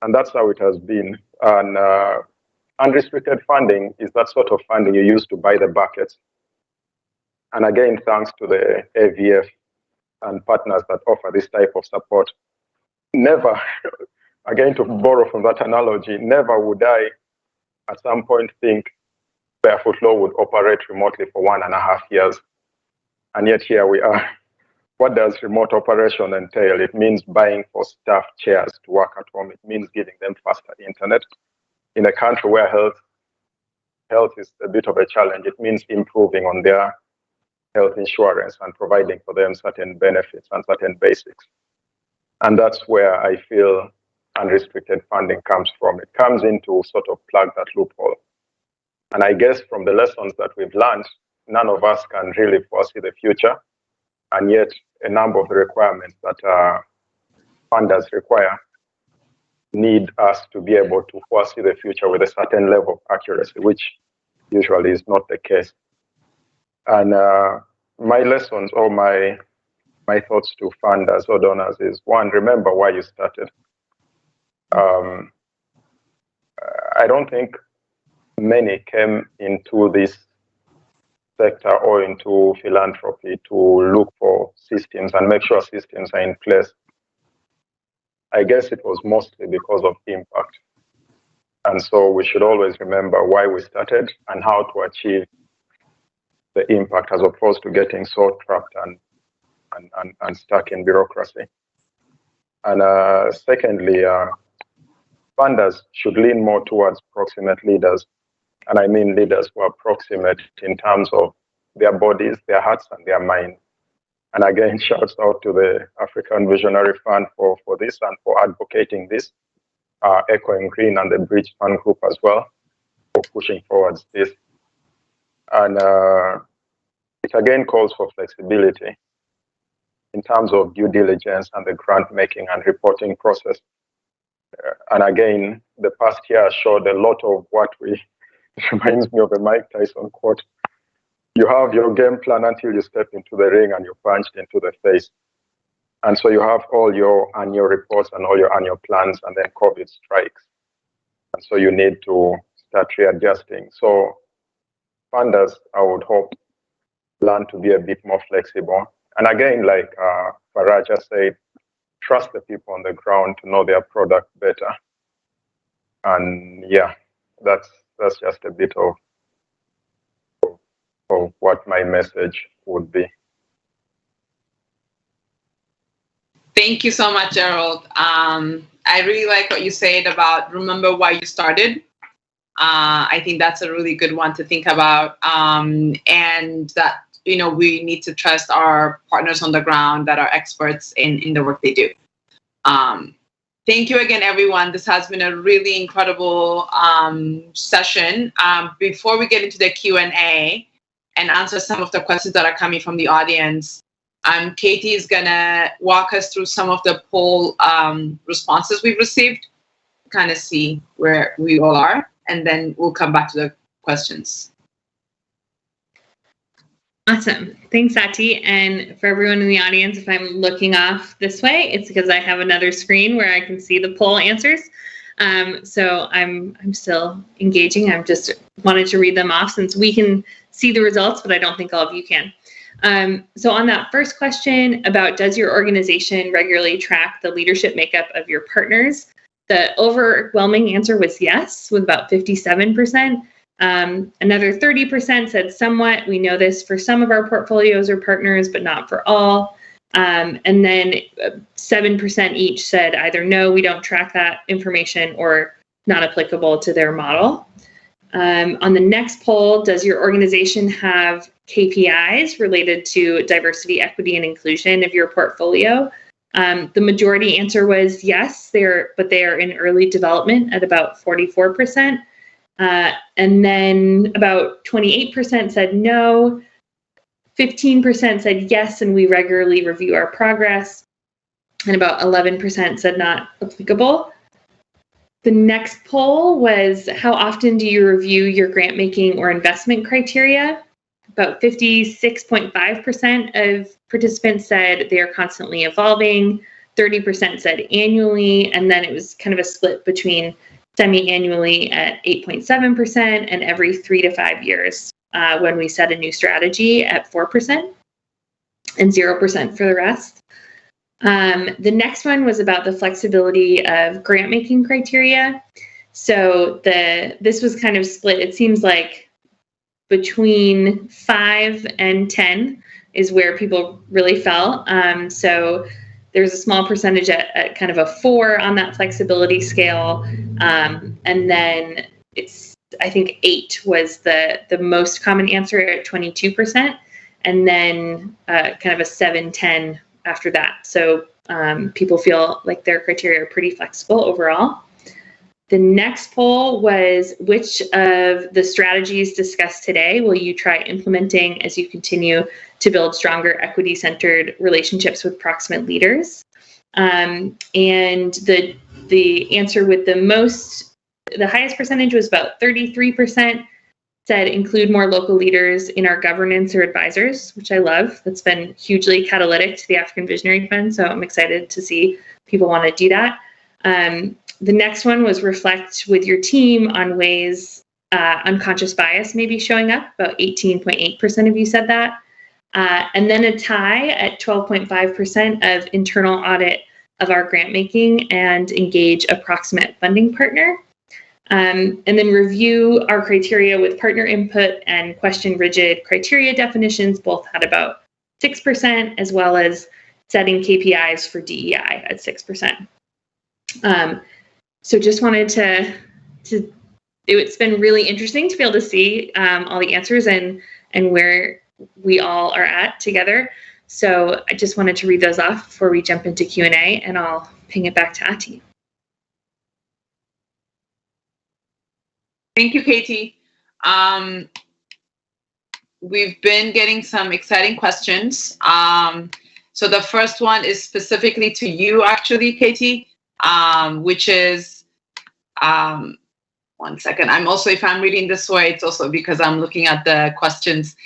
And that's how it has been. And unrestricted funding is that sort of funding you use to buy the buckets. And again, thanks to the AVF and partners that offer this type of support. Never, again, to borrow from that analogy, never would I at some point think BarefootLaw would operate remotely for 1.5 years. And yet here we are. What does remote operation entail? It means buying for staff chairs to work at home. It means giving them faster internet. In a country where health is a bit of a challenge, it means improving on their health insurance and providing for them certain benefits and certain basics. And that's where I feel unrestricted funding comes from. It comes in to sort of plug that loophole. And I guess from the lessons that we've learned, none of us can really foresee the future. And yet a number of the requirements that funders require need us to be able to foresee the future with a certain level of accuracy, which usually is not the case. And my lessons or my thoughts to funders or donors is, one, remember why you started. I don't think many came into this sector or into philanthropy to look for systems and make sure systems are in place. I guess it was mostly because of impact. And so we should always remember why we started and how to achieve the impact, as opposed to getting so trapped and stuck in bureaucracy. And secondly, funders should lean more towards proximate leaders. And I mean leaders who are proximate in terms of their bodies, their hearts, and their minds. And again, shouts out to the African Visionary Fund for this and for advocating this, Echoing Green and the Bridge Fund Group as well, for pushing forwards this. And it again calls for flexibility in terms of due diligence and the grant making and reporting process. And again, the past year showed a lot of what we It reminds me of a Mike Tyson quote. You have your game plan until you step into the ring and you're punched into the face. And so you have all your annual reports and all your annual plans, and then COVID strikes. And so you need to start readjusting. So funders, I would hope, learn to be a bit more flexible. And again, like Faraja said, trust the people on the ground to know their product better. And yeah, that's just a bit of what my message would be. Thank you so much, Gerald. I really like what you said about remember why you started. I think that's a really good one to think about. And that, we need to trust our partners on the ground that are experts in the work they do. Thank you again, everyone. This has been a really incredible session. Before we get into the Q&A and answer some of the questions that are coming from the audience, Katie is going to walk us through some of the poll responses we've received, kind of see where we all are, and then we'll come back to the questions. Awesome. Thanks, Atti. And for everyone in the audience, if I'm looking off this way, it's because I have another screen where I can see the poll answers. So I'm still engaging. I'm just wanted to read them off since we can see the results, but I don't think all of you can. So on that first question about does your organization regularly track the leadership makeup of your partners, the overwhelming answer was yes, with about 57%. Another 30% said somewhat. We know this for some of our portfolios or partners, but not for all. And then 7% each said either no, we don't track that information, or not applicable to their model. On the next poll, does your organization have KPIs related to diversity, equity, and inclusion of your portfolio? The majority answer was yes, but they are in early development at about 44%. And then about 28% said no, 15% said yes, and we regularly review our progress, and about 11% said not applicable. The next poll was how often do you review your grant making or investment criteria? About 56.5% of participants said they are constantly evolving, 30% said annually, and then it was kind of a split between semi-annually at 8.7% and every 3 to 5 years when we set a new strategy at 4% and 0% for the rest. The next one was about the flexibility of grant making criteria. So this was kind of split. It seems like between 5 and 10 is where people really fell. So there's a small percentage at kind of a 4 on that flexibility scale. And then I think 8 was the most common answer at 22%. And then kind of a 7, 10 after that. So people feel like their criteria are pretty flexible overall. The next poll was which of the strategies discussed today will you try implementing as you continue to build stronger equity-centered relationships with proximate leaders? And the answer with the highest percentage was about 33%, said include more local leaders in our governance or advisors, which I love. That's been hugely catalytic to the African Visionary Fund, so I'm excited to see people want to do that. The next one was reflect with your team on ways unconscious bias may be showing up. About 18.8% of you said that. And then a tie at 12.5% of internal audit of our grant making and engage a proximate funding partner. And then review our criteria with partner input and question rigid criteria definitions, both had about 6%, as well as setting KPIs for DEI at 6%. So just wanted it's been really interesting to be able to see all the answers and where we all are at together. So I just wanted to read those off before we jump into Q&A, and I'll ping it back to Atti. Thank you, Katie. We've been getting some exciting questions. So the first one is specifically to you, actually, Katie, which is, one One second. I'm also, if I'm reading this way, it's also because I'm looking at the questions.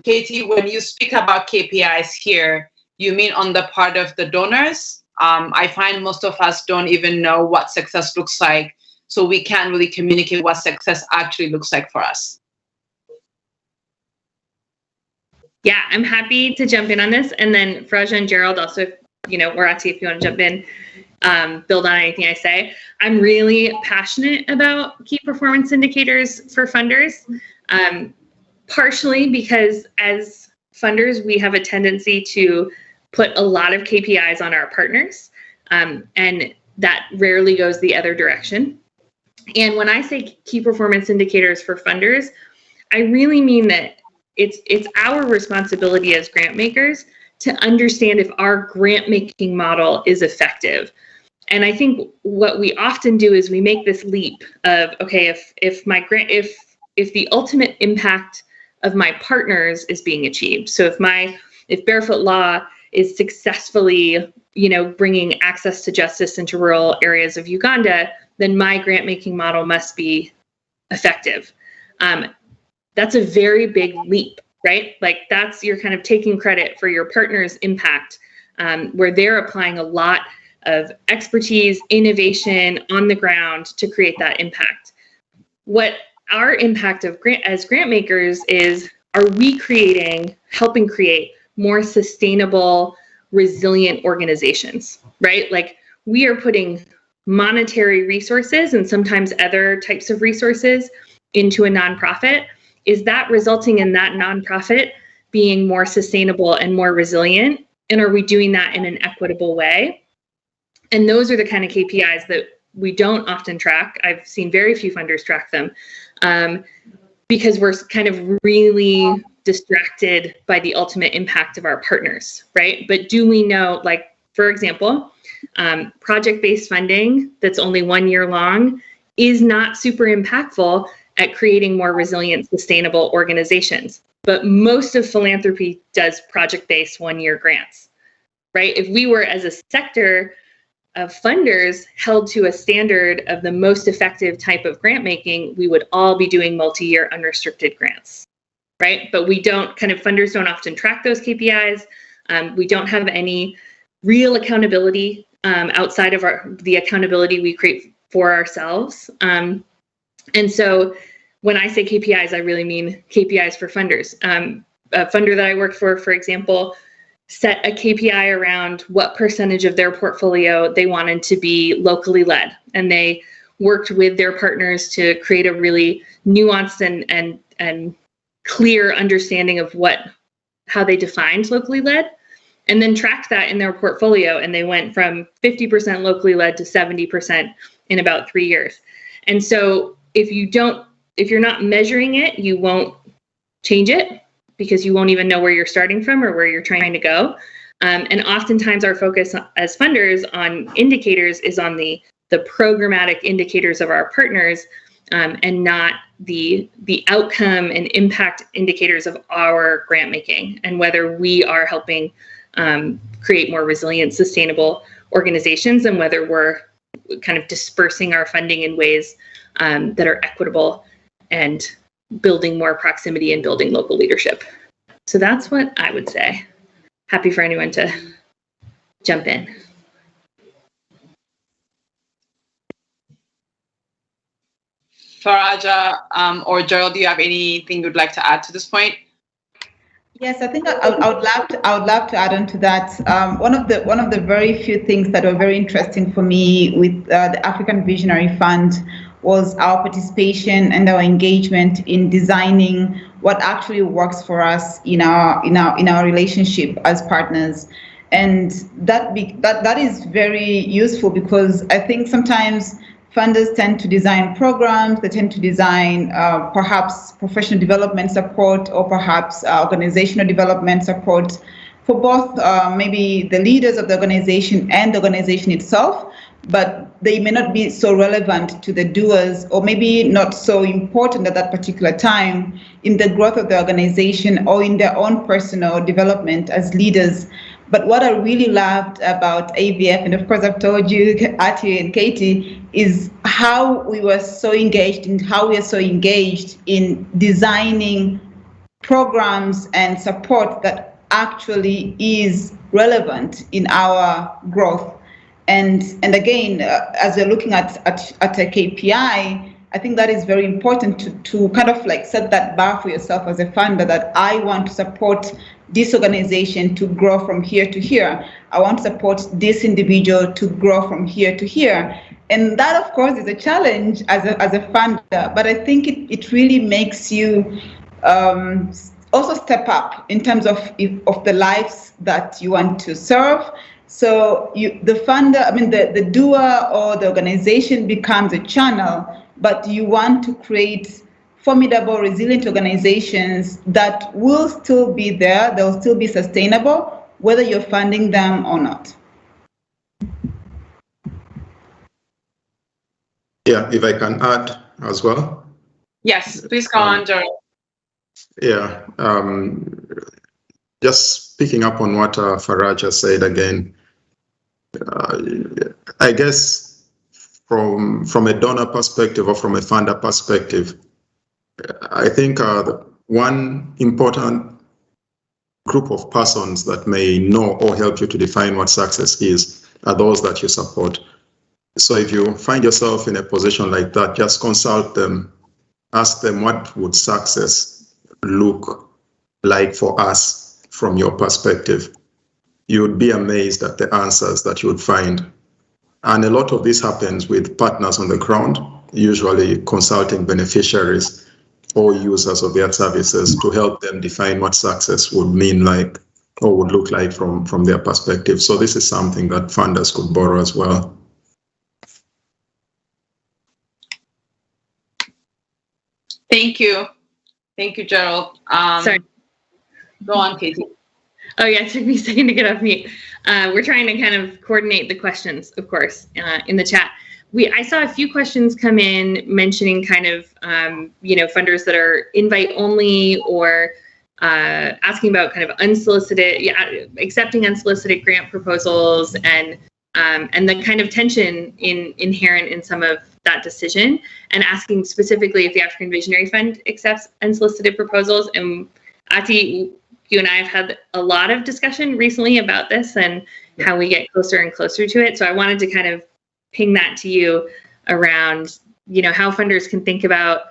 Katie, when you speak about KPIs here, you mean on the part of the donors? I find most of us don't even know what success looks like, so we can't really communicate what success actually looks like for us. Yeah, I'm happy to jump in on this. And then Faraja and Gerald also, or Atti, if you want to jump in, build on anything I say. I'm really passionate about key performance indicators for funders, partially because as funders, we have a tendency to put a lot of KPIs on our partners, and that rarely goes the other direction. And when I say key performance indicators for funders, I really mean that it's our responsibility as grant makers to understand if our grant making model is effective. And I think what we often do is we make this leap of, okay, if the ultimate impact of my partners is being achieved. So if BarefootLaw is successfully, bringing access to justice into rural areas of Uganda, then my grant making model must be effective. That's a very big leap, right? Like you're kind of taking credit for your partner's impact, where they're applying a lot of expertise, innovation on the ground to create that impact. What our impact as grant makers is, are we helping create more sustainable, resilient organizations, right? Like we are putting monetary resources and sometimes other types of resources into a nonprofit. Is that resulting in that nonprofit being more sustainable and more resilient? And are we doing that in an equitable way? And those are the kind of KPIs that we don't often track. I've seen very few funders track them because we're kind of really distracted by the ultimate impact of our partners, right? But do we know, like, for example, project-based funding that's only 1 year long is not super impactful at creating more resilient, sustainable organizations. But most of philanthropy does project-based 1 year grants, right? If we were, as a sector of funders, held to a standard of the most effective type of grant making, we would all be doing multi-year unrestricted grants, right? But funders don't often track those KPIs. We don't have any real accountability outside of the accountability we create for ourselves. And so when I say KPIs, I really mean KPIs for funders. A funder that I worked for example, set a KPI around what percentage of their portfolio they wanted to be locally led. And they worked with their partners to create a really nuanced and clear understanding of how they defined locally led, and then tracked that in their portfolio. And they went from 50% locally led to 70% in about 3 years. And so if you're not measuring it, you won't change it, because you won't even know where you're starting from or where you're trying to go. And oftentimes our focus as funders on indicators is on the programmatic indicators of our partners, and not the outcome and impact indicators of our grant making, and whether we are helping create more resilient, sustainable organizations, and whether we're kind of dispersing our funding in ways that are equitable and building more proximity and building local leadership. So that's what I would say. Happy for anyone to jump in. Faraja or Gerald, do you have anything you'd like to add to this point? Yes, I think I would love to add on to that. One of the very few things that were very interesting for me with the African Visionary Fund was our participation and our engagement in designing what actually works for us in our relationship as partners. And that is very useful, because I think sometimes funders tend to design programs, they tend to design perhaps professional development support, or perhaps organizational development support for both maybe the leaders of the organization and the organization itself, but they may not be so relevant to the doers, or maybe not so important at that particular time in the growth of the organization or in their own personal development as leaders. But what I really loved about ABF, and of course I've told you, Atti and Katie, is how we were so engaged and how we are so engaged in designing programs and support that actually is relevant in our growth. And again, as we're looking at a KPI, I think that is very important to kind of like set that bar for yourself as a funder, that I want to support this organization to grow from here to here. I want to support this individual to grow from here to here. And that, of course, is a challenge as a funder, but I think it really makes you also step up in terms of the lives that you want to serve. So the funder, I mean, the doer or the organization becomes a channel, but you want to create formidable, resilient organizations that will still be there, they'll still be sustainable, whether you're funding them or not. Yeah, if I can add as well. Yes, please go on, Gerald. Yeah, just picking up on what Faraja said again, I guess from a donor perspective or from a funder perspective, I think one important group of persons that may know or help you to define what success is are those that you support. So if you find yourself in a position like that, just consult them, ask them, what would success look like for us from your perspective? You would be amazed at the answers that you would find. And a lot of this happens with partners on the ground, usually consulting beneficiaries or users of their services, to help them define what success would mean like or would look like from their perspective. So this is something that funders could borrow as well. Thank you. Thank you, Gerald. Sorry. Go on, Katie. Oh yeah, it took me a second to get off mute. We're trying to kind of coordinate the questions, of course, in the chat. I saw a few questions come in mentioning kind of, funders that are invite only, or asking about kind of unsolicited, accepting unsolicited grant proposals, and the kind of tension inherent in some of that decision, and asking specifically if the African Visionary Fund accepts unsolicited proposals. And Atti, you and I have had a lot of discussion recently about this and how we get closer and closer to it. So I wanted to kind of ping that to you around, how funders can think about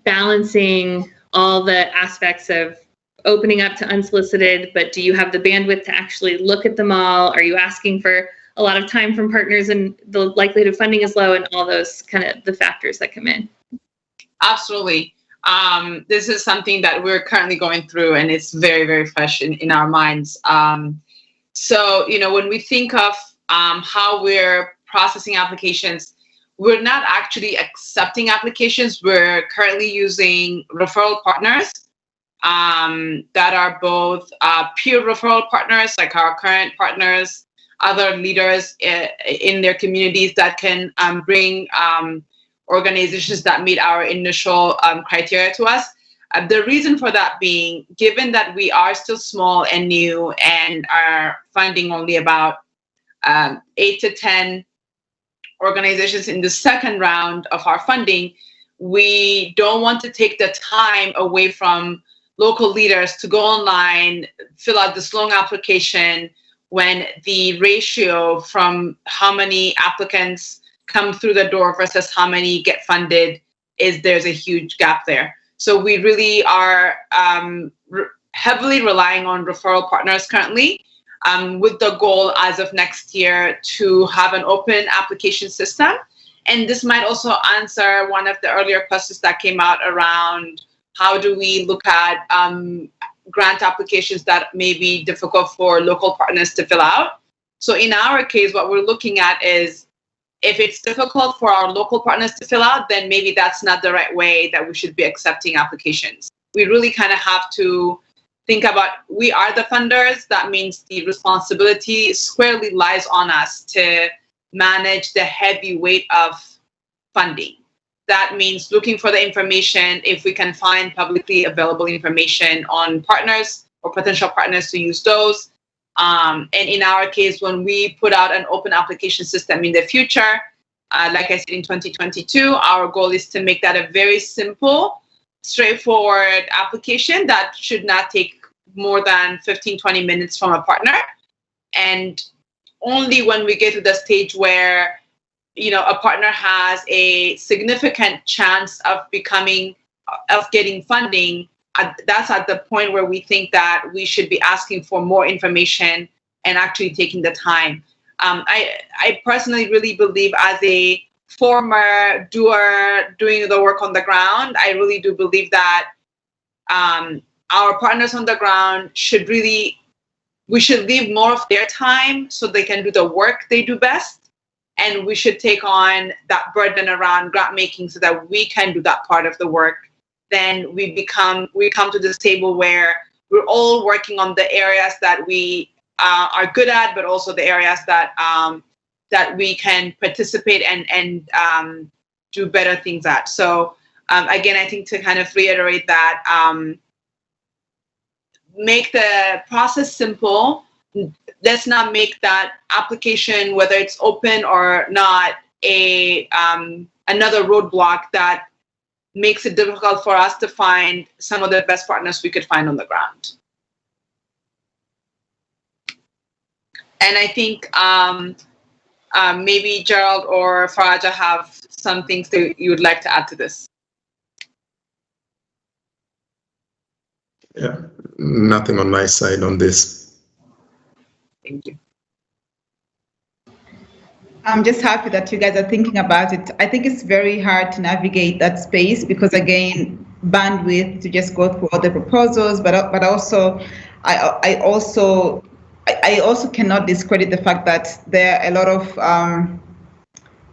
balancing all the aspects of opening up to unsolicited, but do you have the bandwidth to actually look at them all? Are you asking for a lot of time from partners and the likelihood of funding is low, and all those kind of the factors that come in? Absolutely. This is something that we're currently going through, and it's very, very fresh in our minds. So, when we think of how we're processing applications, we're not actually accepting applications. We're currently using referral partners that are both peer referral partners, like our current partners, other leaders in their communities that can bring organizations that meet our initial criteria to us. The reason for that being, given that we are still small and new and are funding only about 8 to 10 organizations in the second round of our funding, we don't want to take the time away from local leaders to go online, fill out this long application, when the ratio from how many applicants come through the door versus how many get funded there's a huge gap there. So we really are heavily relying on referral partners currently, with the goal as of next year to have an open application system. And this might also answer one of the earlier questions that came out around how do we look at grant applications that may be difficult for local partners to fill out. So in our case, what we're looking at is, if it's difficult for our local partners to fill out, then maybe that's not the right way that we should be accepting applications. We really kind of have to think about, we are the funders. That means the responsibility squarely lies on us to manage the heavy weight of funding. That means looking for the information, if we can find publicly available information on partners or potential partners, to use those. And in our case, when we put out an open application system in the future, like I said, in 2022, our goal is to make that a very simple, straightforward application that should not take more than 15, 20 minutes from a partner. And only when we get to the stage where, a partner has a significant chance of getting funding, that's at the point where we think that we should be asking for more information and actually taking the time. I personally really believe, as a former doer doing the work on the ground, I really do believe that our partners on the ground we should leave more of their time so they can do the work they do best. And we should take on that burden around grant making so that we can do that part of the work. Then we come to this table where we're all working on the areas that we are good at, but also the areas that we can participate and do better things at. So again, I think to kind of reiterate that, make the process simple. Let's not make that application, whether it's open or not, another roadblock that makes it difficult for us to find some of the best partners we could find on the ground. And I think maybe Gerald or Faraja have some things that you would like to add to this. Yeah, nothing on my side on this. Thank you. I'm just happy that you guys are thinking about it. I think it's very hard to navigate that space because, again, bandwidth to just go through all the proposals, but also I also cannot discredit the fact that there are a lot of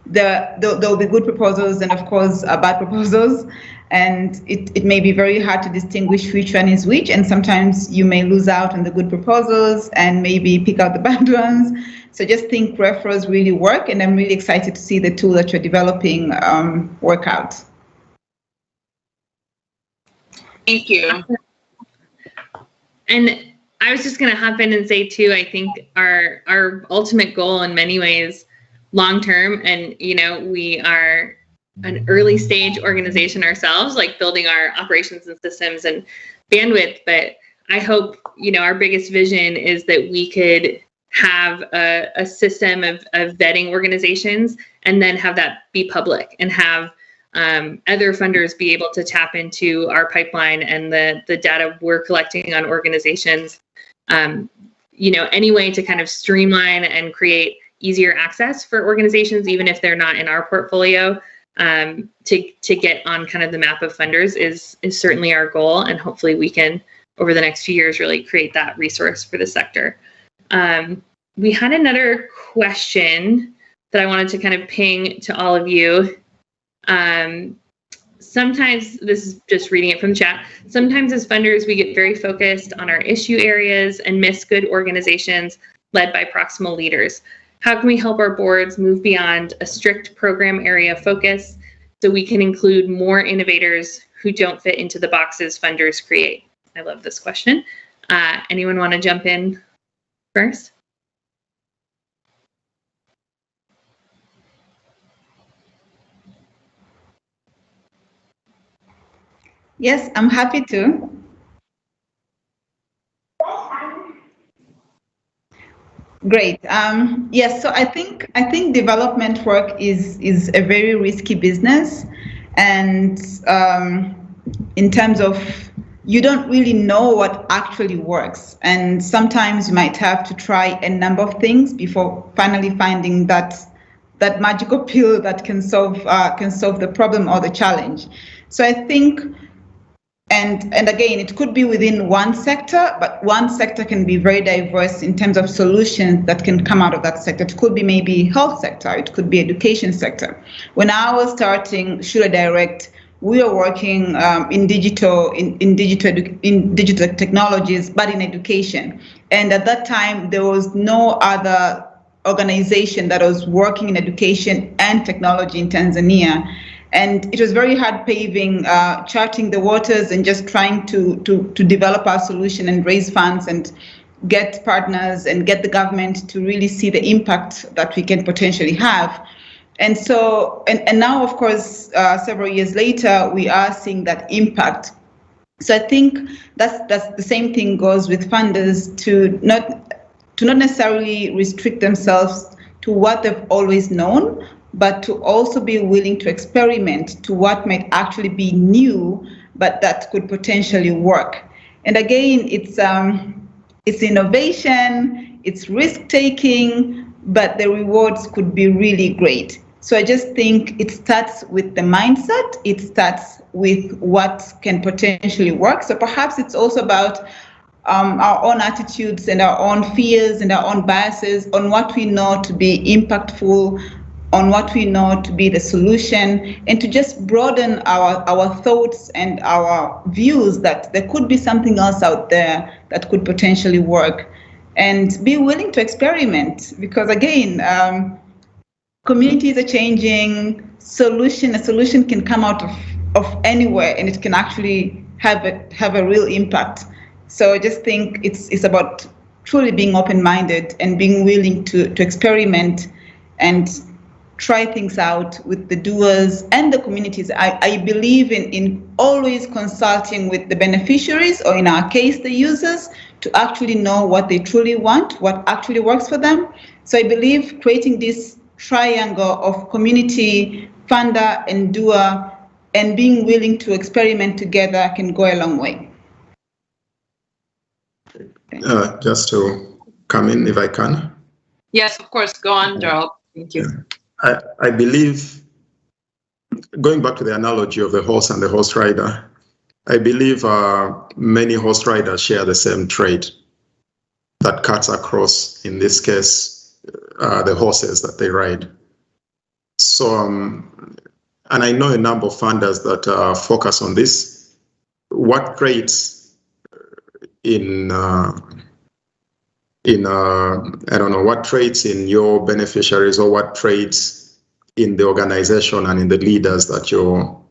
there will be good proposals and, of course, bad proposals, and it may be very hard to distinguish which one is which, and sometimes you may lose out on the good proposals and maybe pick out the bad ones. So just think referrals really work, and I'm really excited to see the tool that you're developing work out. Thank you. And I was just going to hop in and say too, I think our ultimate goal in many ways, long term, and we are an early stage organization ourselves, like building our operations and systems and bandwidth. But I hope, our biggest vision is that we could have a system of vetting organizations and then have that be public and have other funders be able to tap into our pipeline and the data we're collecting on organizations. Any way to kind of streamline and create easier access for organizations, even if they're not in our portfolio, to get on kind of the map of funders is certainly our goal. And hopefully we can, over the next few years, really create that resource for the sector. We had another question that I wanted to kind of ping to all of you. Sometimes, this is just reading it from the chat, sometimes as funders, we get very focused on our issue areas and miss good organizations led by proximal leaders. How can we help our boards move beyond a strict program area focus so we can include more innovators who don't fit into the boxes funders create? I love this question. Anyone want to jump in first? Yes, I'm happy to. Great. Yes, so I think development work is a very risky business, and in terms of you don't really know what actually works, and sometimes you might have to try a number of things before finally finding that magical pill that can solve the problem or the challenge. So I think. And again, it could be within one sector, but one sector can be very diverse in terms of solutions that can come out of that sector. It could be maybe health sector, it could be education sector. When I was starting Shuler Direct, we were working in digital technologies, but in education. And at that time, there was no other organization that was working in education and technology in Tanzania. And it was very hard paving, charting the waters and just trying to develop our solution and raise funds and get partners and get the government to really see the impact that we can potentially have. And so, and now, of course, several years later, we are seeing that impact. So I think that's the same thing goes with funders, to not necessarily restrict themselves to what they've always known, but to also be willing to experiment to what might actually be new, but that could potentially work. And again, it's innovation, it's risk-taking, but the rewards could be really great. So I just think it starts with the mindset, it starts with what can potentially work. So perhaps it's also about our own attitudes and our own fears and our own biases on what we know to be impactful, on what we know to be the solution, and to just broaden our thoughts and our views that there could be something else out there that could potentially work, and be willing to experiment. Because again, communities are changing, a solution can come out of anywhere, and it can actually have a real impact. So I just think it's about truly being open-minded and being willing to experiment and try things out with the doers and the communities. I believe in always consulting with the beneficiaries, or in our case, the users, to actually know what they truly want, what actually works for them. So I believe creating this triangle of community, funder, and doer, and being willing to experiment together can go a long way. Just to come in, if I can. Yes, of course. Go on, Gerald. Thank you. I believe, going back to the analogy of the horse and the horse rider, I believe many horse riders share the same trait that cuts across, in this case, the horses that they ride. So, and I know a number of funders that focus on this. What traits in I don't know, what traits in your beneficiaries, or what traits in the organization and in the leaders that you're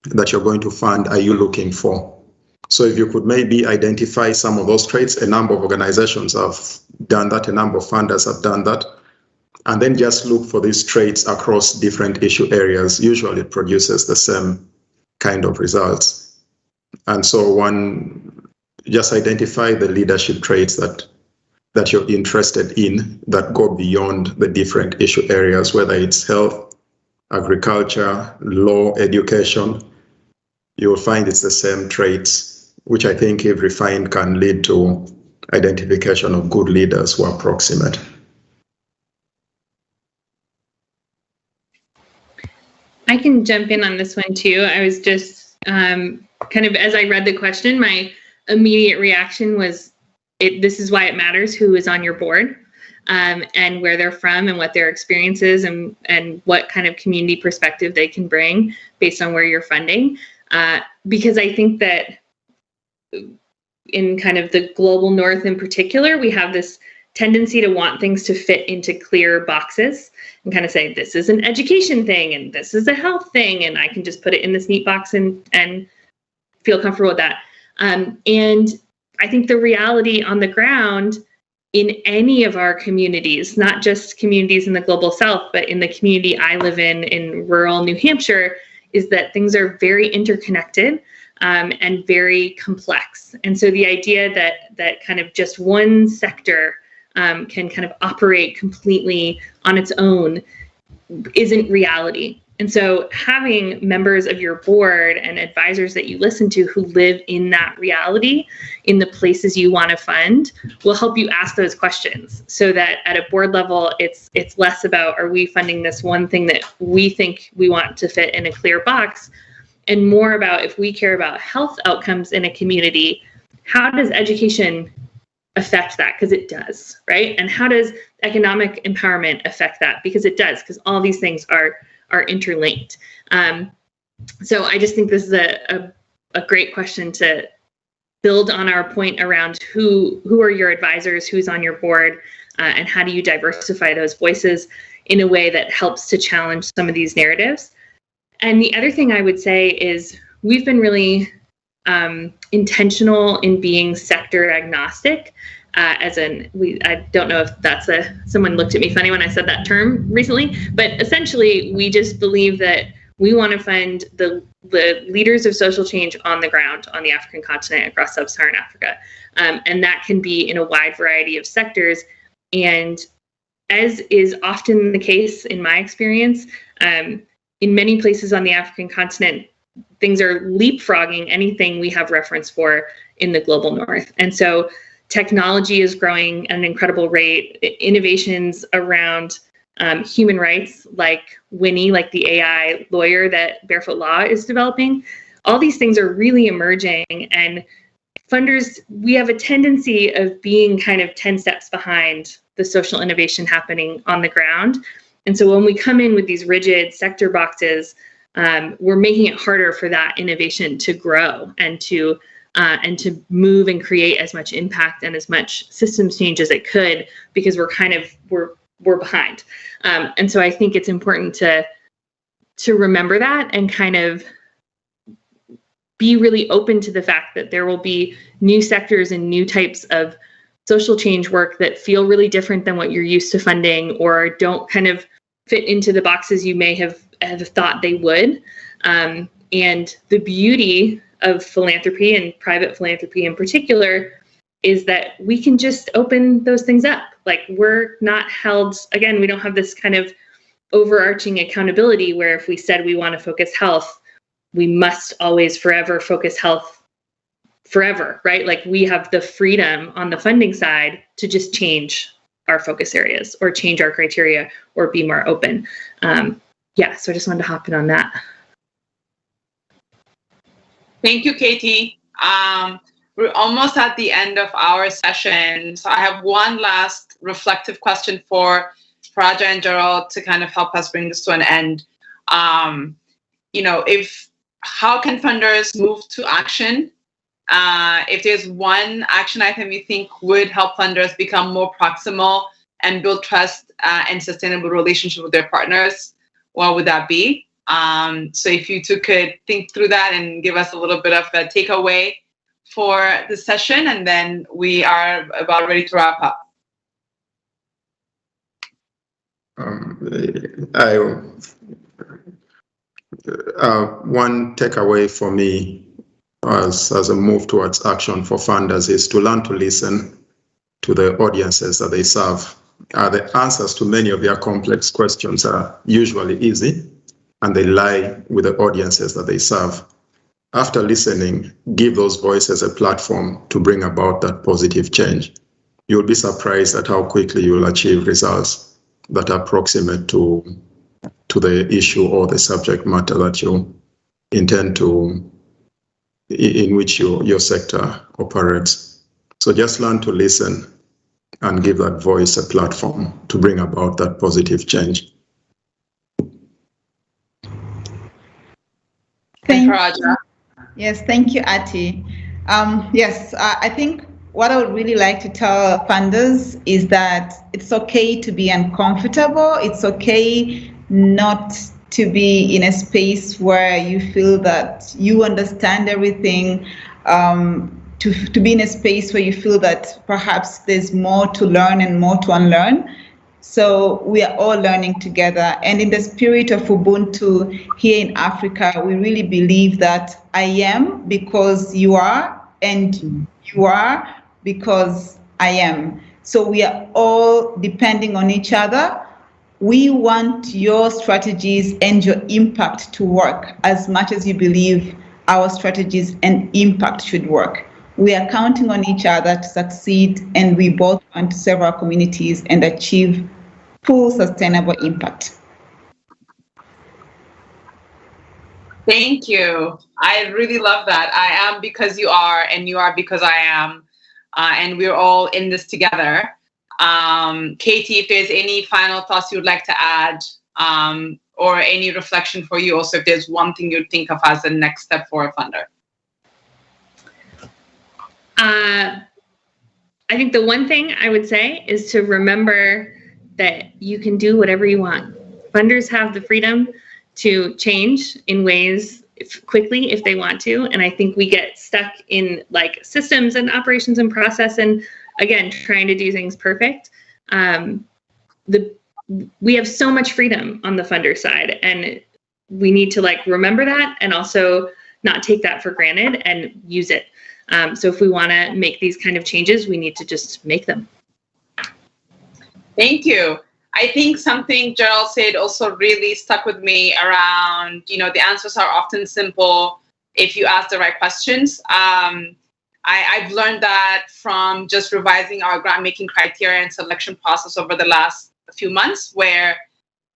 going to fund are you looking for? So if you could maybe identify some of those traits, a number of organizations have done that, a number of funders have done that, and then just look for these traits across different issue areas. Usually it produces the same kind of results. And so just identify the leadership traits that you're interested in that go beyond the different issue areas, whether it's health, agriculture, law, education. You'll find it's the same traits, which I think, if refined, can lead to identification of good leaders who are proximate. I can jump in on this one too. I was just kind of, as I read the question, my immediate reaction was, this is why it matters who is on your board, and where they're from and what their experience is, and what kind of community perspective they can bring based on where you're funding. Because I think that in kind of the global north in particular, we have this tendency to want things to fit into clear boxes and kind of say, this is an education thing and this is a health thing, and I can just put it in this neat box and feel comfortable with that. And I think the reality on the ground in any of our communities, not just communities in the global south, but in the community I live in rural New Hampshire, is that things are very interconnected and very complex. And so the idea that kind of just one sector can kind of operate completely on its own isn't reality. And so having members of your board and advisors that you listen to who live in that reality, in the places you want to fund, will help you ask those questions, so that at a board level, it's less about, are we funding this one thing that we think we want to fit in a clear box, and more about, if we care about health outcomes in a community, how does education affect that? Because it does, right? And how does economic empowerment affect that? Because it does, because all these things are interlinked. So I just think this is a great question to build on our point around who are your advisors, who's on your board, and how do you diversify those voices in a way that helps to challenge some of these narratives. And the other thing I would say is we've been really intentional in being sector agnostic. I don't know if that's someone looked at me funny when I said that term recently, but essentially we just believe that we want to fund the leaders of social change on the ground on the African continent across sub-Saharan Africa. And that can be in a wide variety of sectors. And as is often the case in my experience, in many places on the African continent, things are leapfrogging anything we have reference for in the global north. And so technology is growing at an incredible rate. Innovations around human rights, like Winnie, like the AI lawyer that BarefootLaw is developing, all these things are really emerging. And funders, we have a tendency of being kind of 10 steps behind the social innovation happening on the ground. And so when we come in with these rigid sector boxes, we're making it harder for that innovation to grow and to move and create as much impact and as much systems change as it could, because we're behind. And so I think it's important to remember that and kind of be really open to the fact that there will be new sectors and new types of social change work that feel really different than what you're used to funding, or don't kind of fit into the boxes you may have thought they would. And the beauty of philanthropy, and private philanthropy in particular, is that we can just open those things up. Like, we're not held, again, we don't have this kind of overarching accountability where if we said we want to focus health, we must always forever focus health forever, right? Like, we have the freedom on the funding side to just change our focus areas or change our criteria or be more open. So I just wanted to hop in on that. Thank you, Katie. We're almost at the end of our session. So I have one last reflective question for Faraja and Gerald to kind of help us bring this to an end. How can funders move to action? If there's one action item you think would help funders become more proximal and build trust and sustainable relationship with their partners, what would that be? So if you two could think through that and give us a little bit of a takeaway for the session, and then we are about ready to wrap up. One takeaway for me as a move towards action for funders is to learn to listen to the audiences that they serve. The answers to many of their complex questions are usually easy, and they lie with the audiences that they serve. After listening, give those voices a platform to bring about that positive change. You'll be surprised at how quickly you'll achieve results that are proximate to the issue or the subject matter that you intend to, in which your sector operates. So just learn to listen and give that voice a platform to bring about that positive change. Thank Faraja. Yes, thank you, Atti. I think what I would really like to tell funders is that it's okay to be uncomfortable. It's okay not to be in a space where you feel that you understand everything, to be in a space where you feel that perhaps there's more to learn and more to unlearn. So we are all learning together. And in the spirit of Ubuntu here in Africa, we really believe that I am because you are, and you are because I am. So we are all depending on each other. We want your strategies and your impact to work as much as you believe our strategies and impact should work. We are counting on each other to succeed, and we both want to serve our communities and achieve full sustainable impact. Thank you. I really love that. I am because you are, and you are because I am, and we're all in this together. Katie, if there's any final thoughts you would like to add, or any reflection for you, also if there's one thing you'd think of as the next step for a funder. I think the one thing I would say is to remember that you can do whatever you want. Funders have the freedom to change in ways quickly if they want to. And I think we get stuck in like systems and operations and process and again, trying to do things perfect. We have so much freedom on the funder side, and we need to like remember that and also not take that for granted and use it. So if we want to make these kind of changes, we need to just make them. Thank you. I think something Gerald said also really stuck with me around, you know, the answers are often simple if you ask the right questions. I've learned that from just revising our grant making criteria and selection process over the last few months, where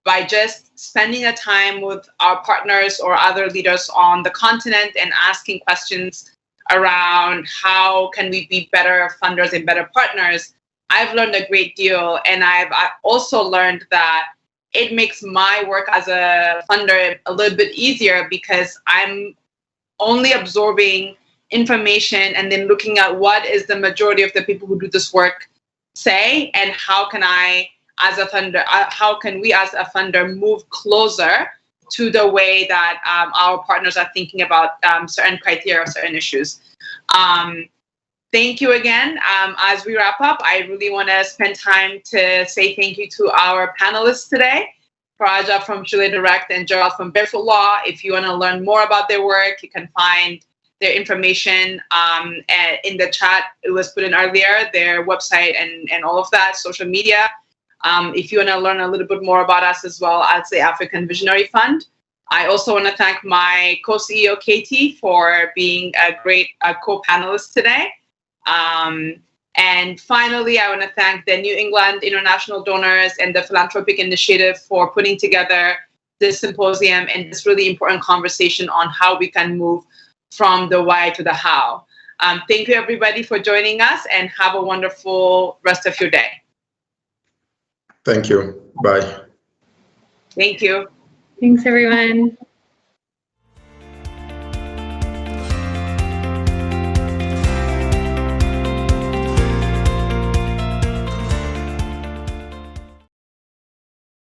by just spending a time with our partners or other leaders on the continent and asking questions around how can we be better funders and better partners, I've learned a great deal. And I've also learned that it makes my work as a funder a little bit easier, because I'm only absorbing information and then looking at what is the majority of the people who do this work say, and how can I, as a funder, how can we as a funder move closer to the way that our partners are thinking about certain criteria or certain issues. Thank you again. As we wrap up, I really want to spend time to say thank you to our panelists today, Faraja from Shuler Direct and Gerald from BarefootLaw. If you want to learn more about their work, you can find their information in the chat. It was put in earlier, their website and all of that, social media. If you want to learn a little bit more about us as well as the African Visionary Fund. I also want to thank my co-CEO, Katie, for being a great co-panelist today. And finally, I want to thank the New England International Donors and the Philanthropic Initiative for putting together this symposium and this really important conversation on how we can move from the why to the how. Thank you, everybody, for joining us, and have a wonderful rest of your day. Thank you. Bye. Thank you. Thanks, everyone.